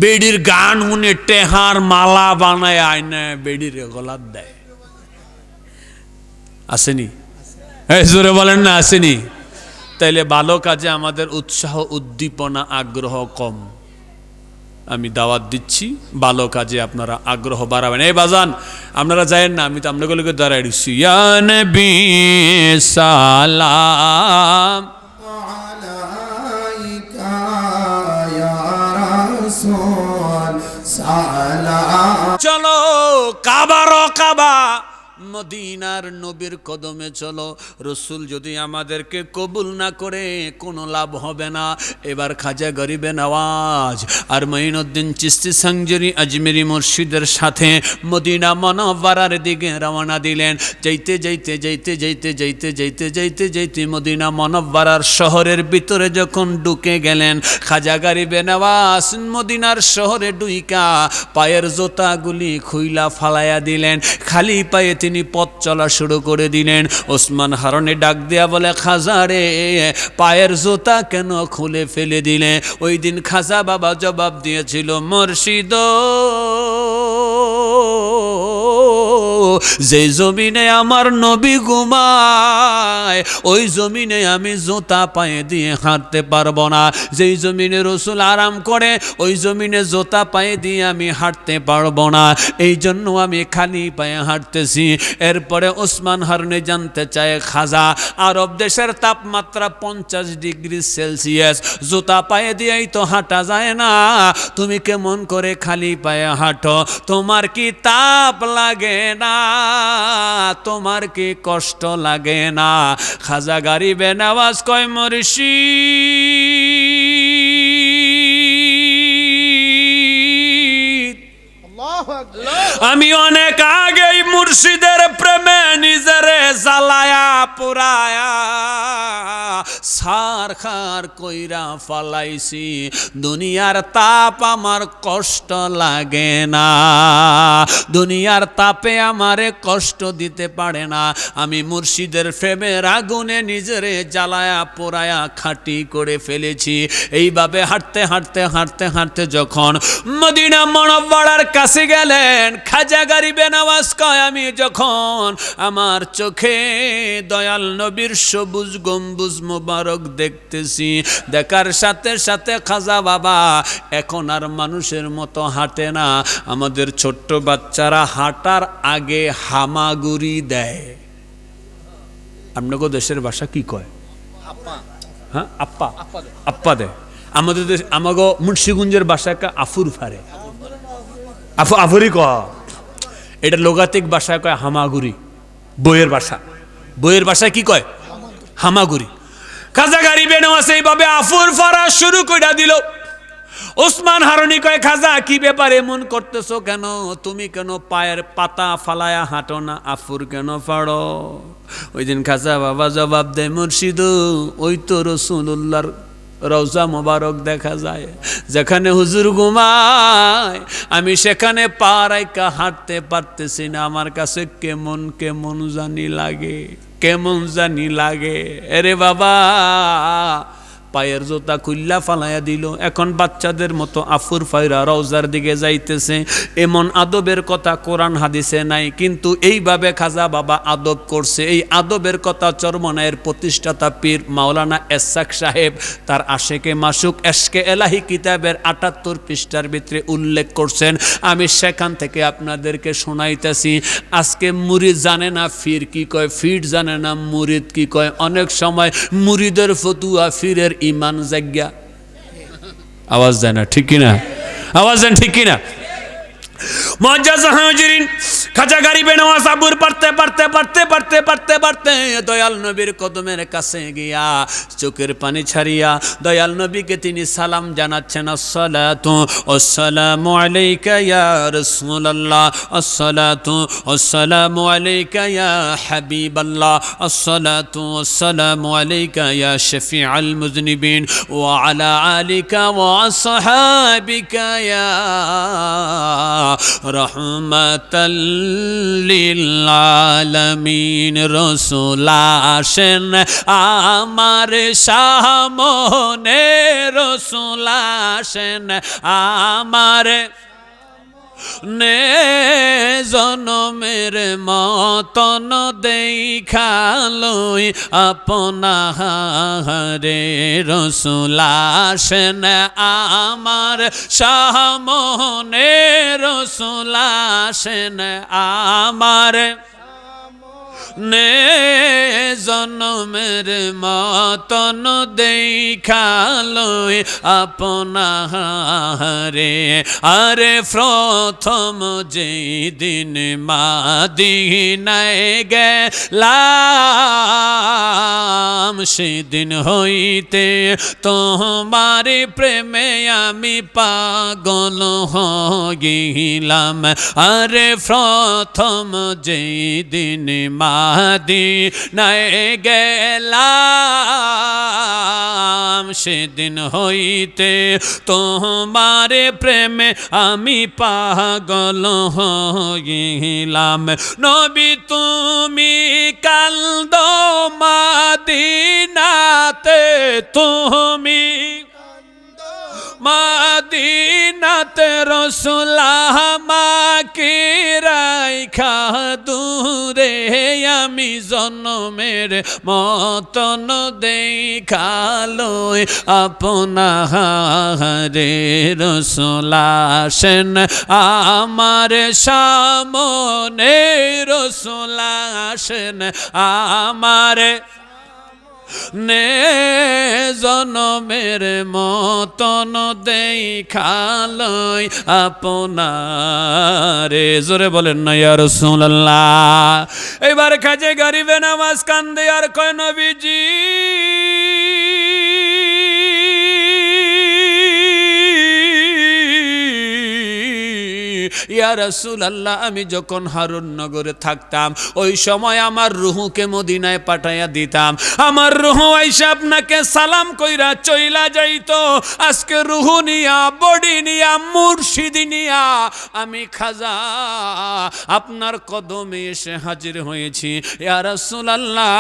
বেডির গান শুনে টেহার মালা বানায় আয়না বেডির গলাত দেয়। আসেনি? এই জোরে বলেন না আসেনি? তাইলে ভালো কাজে আমাদের উৎসাহ, উদ্দীপনা, আগ্রহ কম। আমি দাওয়াত দিচ্ছি, ভালো কাজে আপনারা আগ্রহ বাড়াবেন। এই বাজান আপনারা যায়েন না, আমি তো আপনাগুলোকে দাঁড়াই দিচ্ছি। ইয়া নবী সালাম আলাইকা ইয়া রাসূল সালাম। চলো কাবারো কাবা, মদিনার নবীর কদমে চলো। রসুল যদি আমাদেরকে কবুল না করে কোনো লাভ হবে না। এবার খাজা গরিবে নওয়াজ আর মঈনুদ্দিন চিশতি সাংজরি আজমেরি মুর্শিদের সাথে মদিনা মুনাওয়ারার দিকে রওনা দিলেন। যাইতে যাইতে যাইতে যাইতে যাইতে যাইতে যাইতে যাইতে মদিনা মুনাওয়ারার শহরের ভিতরে যখন ঢুকে গেলেন, খাজা গরিবে নওয়াজ মদিনার শহরে ঢুইকা পায়ের জুতাগুলি খুইলা ফালাইয়া দিলেন। খালি পায়ে তিনি পথ চলা শুরু করে দিলেন। ওসমান হারুনে ডাক দেয়া বলে, খাজা রে, পায়ের জুতা কেন খুলে ফেলে দিলে? ওই দিন খাজা বাবা জবাব দিয়েছিল, মুর্শিদ যে জমিনে আমার নবী ঘুমায় ওই জমিনে আমি জুতা পায়ে দিয়ে হাঁটতে পারবো না। যেই জমিনে রসুল আরাম করে ওই জমিনে জুতা পায়ে দিয়ে আমি হাঁটতে পারবো না, এই জন্য আমি খালি পায়ে হাঁটতেছি। এরপরে ওসমান হারুনি জানতে চায়, খাজা, আরব দেশের তাপমাত্রা 50 ডিগ্রি সেলসিয়াস, জুতা পায়ে দিয়েই তো হাঁটা যায় না, তুমি কেমন করে খালি পায়ে হাঁটো? তোমার কি তাপ লাগে না? তোমার কি কষ্ট লাগে না? খাজা গরিবে নওয়াজ কয়, মুর্শিদ, আমি অনেক আগেই মুর্শিদের প্রেমে নিজেরে জ্বালায়া পুরায়া সারখার কইরা ফালাইছি। দুনিয়ার তাপ আমার কষ্ট লাগে না, দুনিয়ার তাপে আমারে কষ্ট দিতে পারে না। আমি মুর্শিদের প্রেমের আগুনে নিজেরে জ্বালায়া পোড়ায়া খাঁটি করে ফেলেছি। এইভাবে হাঁটতে হাঁটতে হাঁটতে হাঁটতে যখন মদিনা মুনাওয়ারার কাছে গেলেন, খাজা গরিবে নওয়াজ কয়, আমি যখন আমার চোখে দয়াল নবীর সবুজ গম্বুজ মোবারক দেখতেছি, দেখার সাথে সাথে খাজা বাবা এখন আর মানুষের মতো হাঁটে না। আমাদের ছোট্ট বাচ্চারা হাঁটার আগে হামাগুড়ি দেয়। আপনাকে দেশের ভাষা কি কয়? হ্যাঁ, আপ্পা, আপ্পা দেয়। আমাদের দেশ, আমাগো মুন্সিগঞ্জের ভাষায় আফুর ফারে, আফুরি কয়। এটা লোগাতিক ভাষায় কয় হামাগুড়ি। বইয়ের ভাষা, বইয়ের ভাষায় কি কয়? হামাগুড়ি। খাজা গরিবে নওয়াজ এইভাবে আফুর ফারা শুরু কইরা দিল। ওসমান হারুনি কয় খাজা কি ব্যাপারে এমন করতেছো কেন? তুমি কেন পায়ের পাতা ফালায়া হাঁটো না, আফুর কেন ফাড়ো? ওই দিন খাজা বাবা জবাব দেয়, মুর্শিদ ওই তো রাসূলুল্লাহর রওজা মোবারক দেখা যায়, যেখানে হুজুর ঘুমায় আমি সেখানে পা রাইখা হাঁটতে পারতেছি না, আমার কাছে কেমন কেমন জানি লাগে, কেমন জানি লাগে। আরে বাবা পায়ের জোতা খুল্লা ফালাইয়া দিল, এখন বাচ্চাদের মতো আফুর ফাইরা রওজার দিকে যাইতেছে। এমন আদবের কথা কোরআন হাদিসে নাই, কিন্তু এইভাবে খাজা বাবা আদব করছে। এই আদবের কথা চরমনায়ের প্রতিষ্ঠাতা পীর মাওলানা এসসাক সাহেব তার আশেকে মাসুক এশকে এলাহি কিতাবের ৭৮ পৃষ্ঠার ভিতরে উল্লেখ করছেন। আমি সেখান থেকে আপনাদেরকে শোনাইতেছি। আজকে মুরিদ জানে না ফির কি কয়, ফির জানে না মুরিদ কি কয়। অনেক সময় মুরিদের ফতুয়া ফিরের ইমান জাগ্যা। আওয়াজ দেয় না, ঠিক কিনা? আওয়াজ দেন, ঠিক কিনা? মুআজ্জাজ হাজিরিন, খাজা গরিবে নওয়াজ আবুর পড়তে পড়তে পড়তে পড়তে পড়তে পড়তে দয়াল নবীর কদমের কাছে গিয়া চোখের পানি ছাড়িয়া দয়াল নবীকে তিনি সালাম জানাচ্ছেন। আসসালাতু ওয়াসসালামু আলাইকা ইয়া রাসূলুল্লাহ, আসসালাতু ওয়াসসালামু আলাইকা ইয়া হাবিবাল্লাহ, আসসালাতু ওয়াসসালামু আলাইকা ইয়া শাফিআল মুযনিবিন ওয়া আলা আলিকা ওয়া আসহাবিকা ইয়া রহমাতাল লিল আলামিন। রাসূল আসেন আমার সামনে, রাসূল আসেন আমার নে জনমের মতন দেখালই আপনারে। রাসূল আসেন আমার সামনে, রাসূল আসেন আমার নে জনমের মতন দেখালই আপনারে। আরে প্রথম যেই দিন মাদিনায় গেলাম, সেদিন হইতে তোমার প্রেমে আমি পাগল হইলাম। আরে প্রথম যেই দিন মাদিনায় গেলাম, সেদিন হইতে তোমার প্রেমে আমি পাগল হইলাম। নবী তুমি কান্দো মাদিনাতে, তুমি মাদিনাতে রাসূল আমাকে রাইখা দূরে, আমি জনমের মতন দেখালই আপনারে। রাসূল আসেন আমার সামনে, রাসূল আসেন আমার নে জনমের মতন দেখালই আপনারে। জোরে বলেন না ইয়া রাসূলুল্লাহ। এবার খাজে গরিবে নওয়াজ কান্দে আর কয়, নবীজি ইয়া রাসূলুল্লাহ, আমি যখন হারুন নগরে থাকতাম ওই সময় আমার রুহুকে মদিনায় পাঠাইয়া দিতাম, আমার রুহু আইসা আপনাকে সালাম কইরা চইলা যাইতো। আজকে রুহু নিয়া, বডি নিয়া, মুর্শিদি নিয়া আমি খাজা আপনার কদমে এসে হাজির হয়েছি। ইয়া রাসূলুল্লাহ,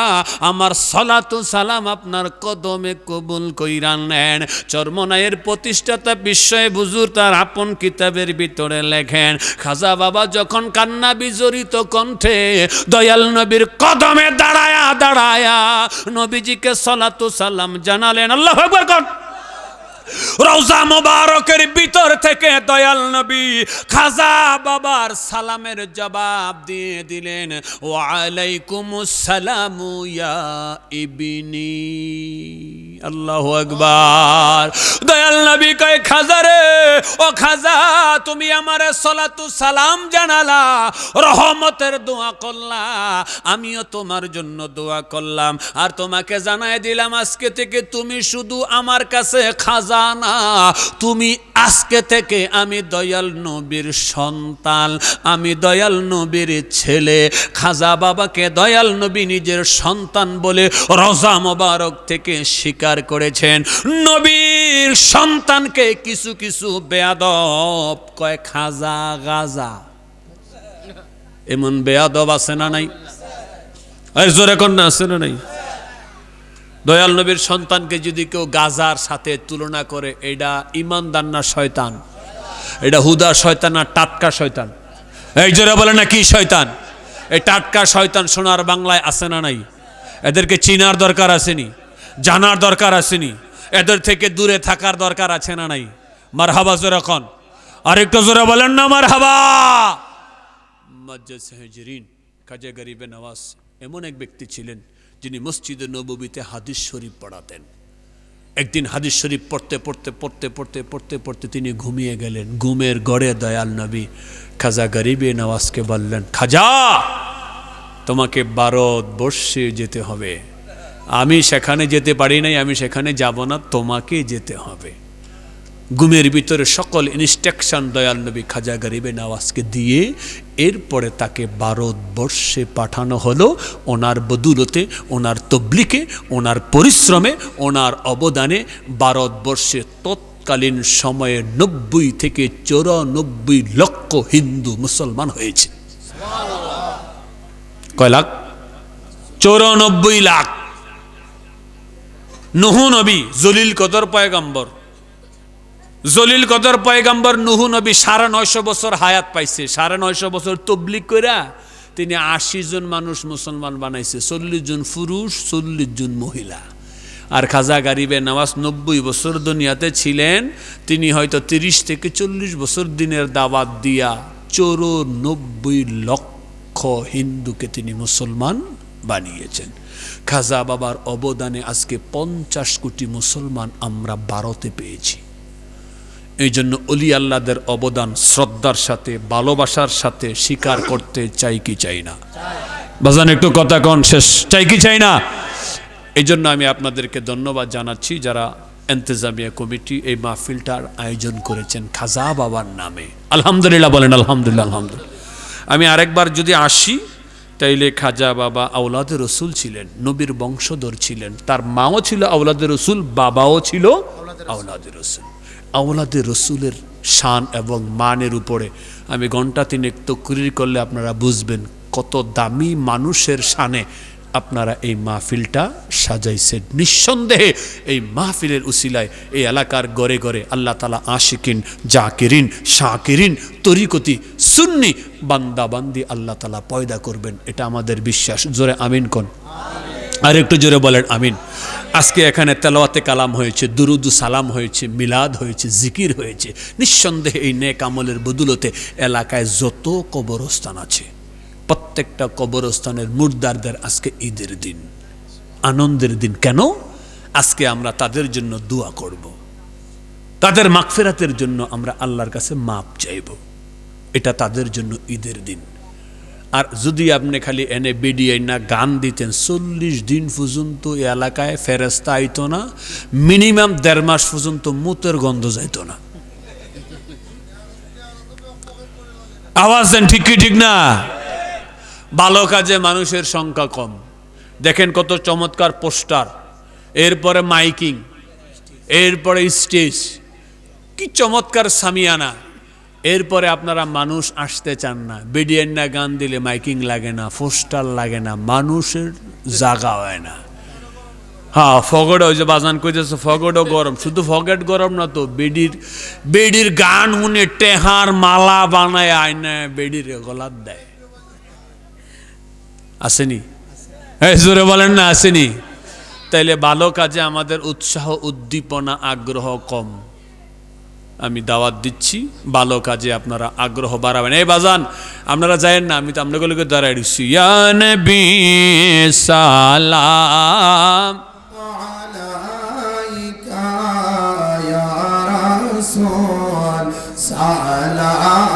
আমার সালাতু সালাম আপনার কদমে কবুল কইরা নেন। চরমনায়ের প্রতিষ্ঠাতা বিস্ময় হুজুর তার আপন কিতাবের ভিতরে লেখেন, খাজা বাবা যখন কান্না বিজড়িত কণ্ঠে দয়াল নবীর কদমে দাঁড়ায়া দাঁড়ায়া নবীজিকে সালাতু সালাম জানালেন। আল্লাহু আকবার কোন। রওজা মোবারকের ভিতর থেকে দয়াল নবী খাজা বাবার সালামের জবাব দিয়ে দিলেন, ওয়া আলাইকুমুস সালামু ইয়া ইবনি। আল্লাহু আকবার। দয়াল নবী কয়, খাজা রে, ও খাজা তুমি আমারে সালাতু সালাম জানালা, রহমতের দোয়া করলা, আমিও তোমার জন্য দোয়া করলাম। আর তোমাকে জানাই দিলাম আজকে থেকে তুমি শুধু আমার কাছে খাজা তা না, তুমি আজকে থেকে আমি দয়াল নবীর সন্তান, আমি দয়াল নবীর ছেলে। খাজা বাবাকে দয়াল নবী নিজের সন্তান বলে রোজা মোবারক থেকে স্বীকার করেছেন। নবীর সন্তানকে কিছু কিছু বেয়াদব কয় খাজা গাজা, এমন বেয়াদব আছে না নাই? আর জোরে কোন না আছে না নাই? দয়াল নবীর সন্তানকে যদি কেউ গাজার সাথে তুলনা করে, এটা ইমানদার না শয়তান? এটা হুদা শয়তান না টাটকা শয়তান? এই জোরে বলে না কি শয়তান? এই টাটকা শয়তান সোনার বাংলায় আছে না নাই? এদেরকে চিনার দরকার আসেনি, জানার দরকার আসেনি, এদের থেকে দূরে থাকার দরকার আছে না নাই? মারহাবা জোরে কোন, আরেকটু জোরে বলেন না মারহাবা। মসজিদ হাজিরিন, খাজা গরিবে নওয়াজ এমন এক ব্যক্তি ছিলেন যিনি মসজিদে নববীতে হাদিস শরীফ পড়াতেন। একদিন হাদিস শরীফ পড়তে পড়তে পড়তে পড়তে পড়তে পড়তে তিনি ঘুমিয়ে গেলেন। ঘুমের গড়ে দয়াল নবী খাজা গরিবে নওয়াজকে বললেন, খাজা তোমাকে ভারতবর্ষে যেতে হবে, আমি সেখানে যেতে পারি নাই, আমি সেখানে যাব না, তোমাকে যেতে হবে। ঘুমের ভিতরে সকল ইনস্ট্রাকশন দয়াল নবী খাজা গরিবে নওয়াজকে দিয়ে এরপরে তাকে ভারতবর্ষে পাঠানো হলো। ওনার বদুলতে, ওনার তবলিকে, ওনার পরিশ্রমে, ওনার অবদানে ভারতবর্ষে তৎকালীন সময়ে 90 থেকে 94 লক্ষ হিন্দু মুসলমান হয়েছে। কয় লাখ? 94 লাখ। নূহ নবী জলিল কদর পয়গম্বর, জলিল কদর পয়গম্বর নূহ নবী 950 বছর হায়াত পাইছে। 950 বছর তবলিগ কইরা তিনি 80 জন মানুষ মুসলমান বানাইছে, 40 জন পুরুষ, 40 জন মহিলা। আর খাজা গরিবে নওয়াজ 90 বছর দুনিয়াতে ছিলেন, তিনি হয়তো 30 থেকে 40 বছর দিনের দাওয়াত দিয়া 94 লক্ষ হিন্দুকে তিনি মুসলমান বানিয়েছেন। খাজা বাবার অবদানে আজকে 50 কোটি মুসলমান আমরা ভারতে পেয়েছি। এই জন্য অলি আল্লাহদের অবদান শ্রদ্ধার সাথে, ভালোবাসার সাথে স্বীকার করতে চাই কি চাই না? বাজান একটু কথা কন, শেষ চাই কি চাই না? এই জন্য আমি আপনাদেরকে ধন্যবাদ জানাচ্ছি যারা ইন্তেজামিয়া কমিটি এই মাহফিলটার আয়োজন করেছেন খাজা বাবার নামে। আলহামদুলিল্লাহ বলেন আলহামদুলিল্লাহ। আলহামদুলিল্লাহ। আমি আরেকবার যদি আসি তাইলে খাজা বাবা আওলাদে রসুল ছিলেন, নবীর বংশধর ছিলেন, তার মাও ছিল আওলাদে রসুল, বাবাও ছিল আওলাদে রসুল। আওলাদে রসুলের শান এবং মানের উপরে আমি ঘন্টা তিনেক তকরির করলে আপনারা বুঝবেন কত দামি মানুষের শানে আপনারা এই মাহফিলটা সাজাইছেন। নিঃসন্দেহে এই মাহফিলের উসিলায় এই এলাকার গড়ে গড়ে আল্লাহ তাআলা আশিকিন, জাকিরিন, শাকিরিন, তরিকতি, সুন্নি বান্দাবান্দি আল্লাহ তাআলা পয়দা করবেন, এটা আমাদের বিশ্বাস। জোরে আমিন কোন, আর একটু জোরে বলেন আমিন। আজকে এখানে তেলাওয়াতে কালাম হয়েছে, দুরুদ সালাম হয়েছে, মিলাদ হয়েছে, জিকির হয়েছে। নিঃসন্দেহে এই নেক আমলের বদুলতে এলাকায় যত কবরস্থান আছে প্রত্যেকটা কবরস্থানের মুর্দারদের আজকে ঈদের দিন, আনন্দের দিন। কেন? আজকে আমরা তাদের জন্য দোয়া করব, তাদের মাগফিরাতের জন্য আমরা আল্লাহর কাছে মাপ চাইব। এটা তাদের জন্য ঈদের দিন। আর যদি আপনি খালি এনে বেডিয়ে না গান দিতেন, 40 দিন পর্যন্ত এই এলাকায় ফেরেস্তা আইতো না, মিনিমাম 1.5 মাস পর্যন্ত মুতের গন্ধ যাইতো না। আওয়াজ দেন ঠিক কি ঠিক না? ভালো কাজে মানুষের সংখ্যা কম। দেখেন কত চমৎকার পোস্টার, এরপরে মাইকিং, এরপরে স্টেজ, কি চমৎকার সামিয়ানা। এরপরে আপনারা মানুষ আসতে চান না, বেডিয়ান্না গান দিলে মাইকিং লাগে না, পোস্টার লাগে না, মানুষের জায়গা হয় না। হ্যাঁ, ফগট ওই যে বাজান কইতেছে ফগটও গরম, শুধু ফগট গরম না তো, বেডির গান শুনে টেহার মালা বানায় আয়না বেডির গলাত দেয়। আসেনি? এই জোরে বলেন না আসেনি? তাইলে ভালো কাজে আমাদের উৎসাহ, উদ্দীপনা, আগ্রহ কম। আমি দাওয়াত দিচ্ছি, ভালো কাজে আপনারা আগ্রহ বাড়াবেন। এই বাজান আপনারা যায়েন না, আমি তো আপনাগুলোকে দাঁড়াই দিচ্ছি। ইয়া নবী সালাম আলাইকা ইয়া রাসূল সালাম।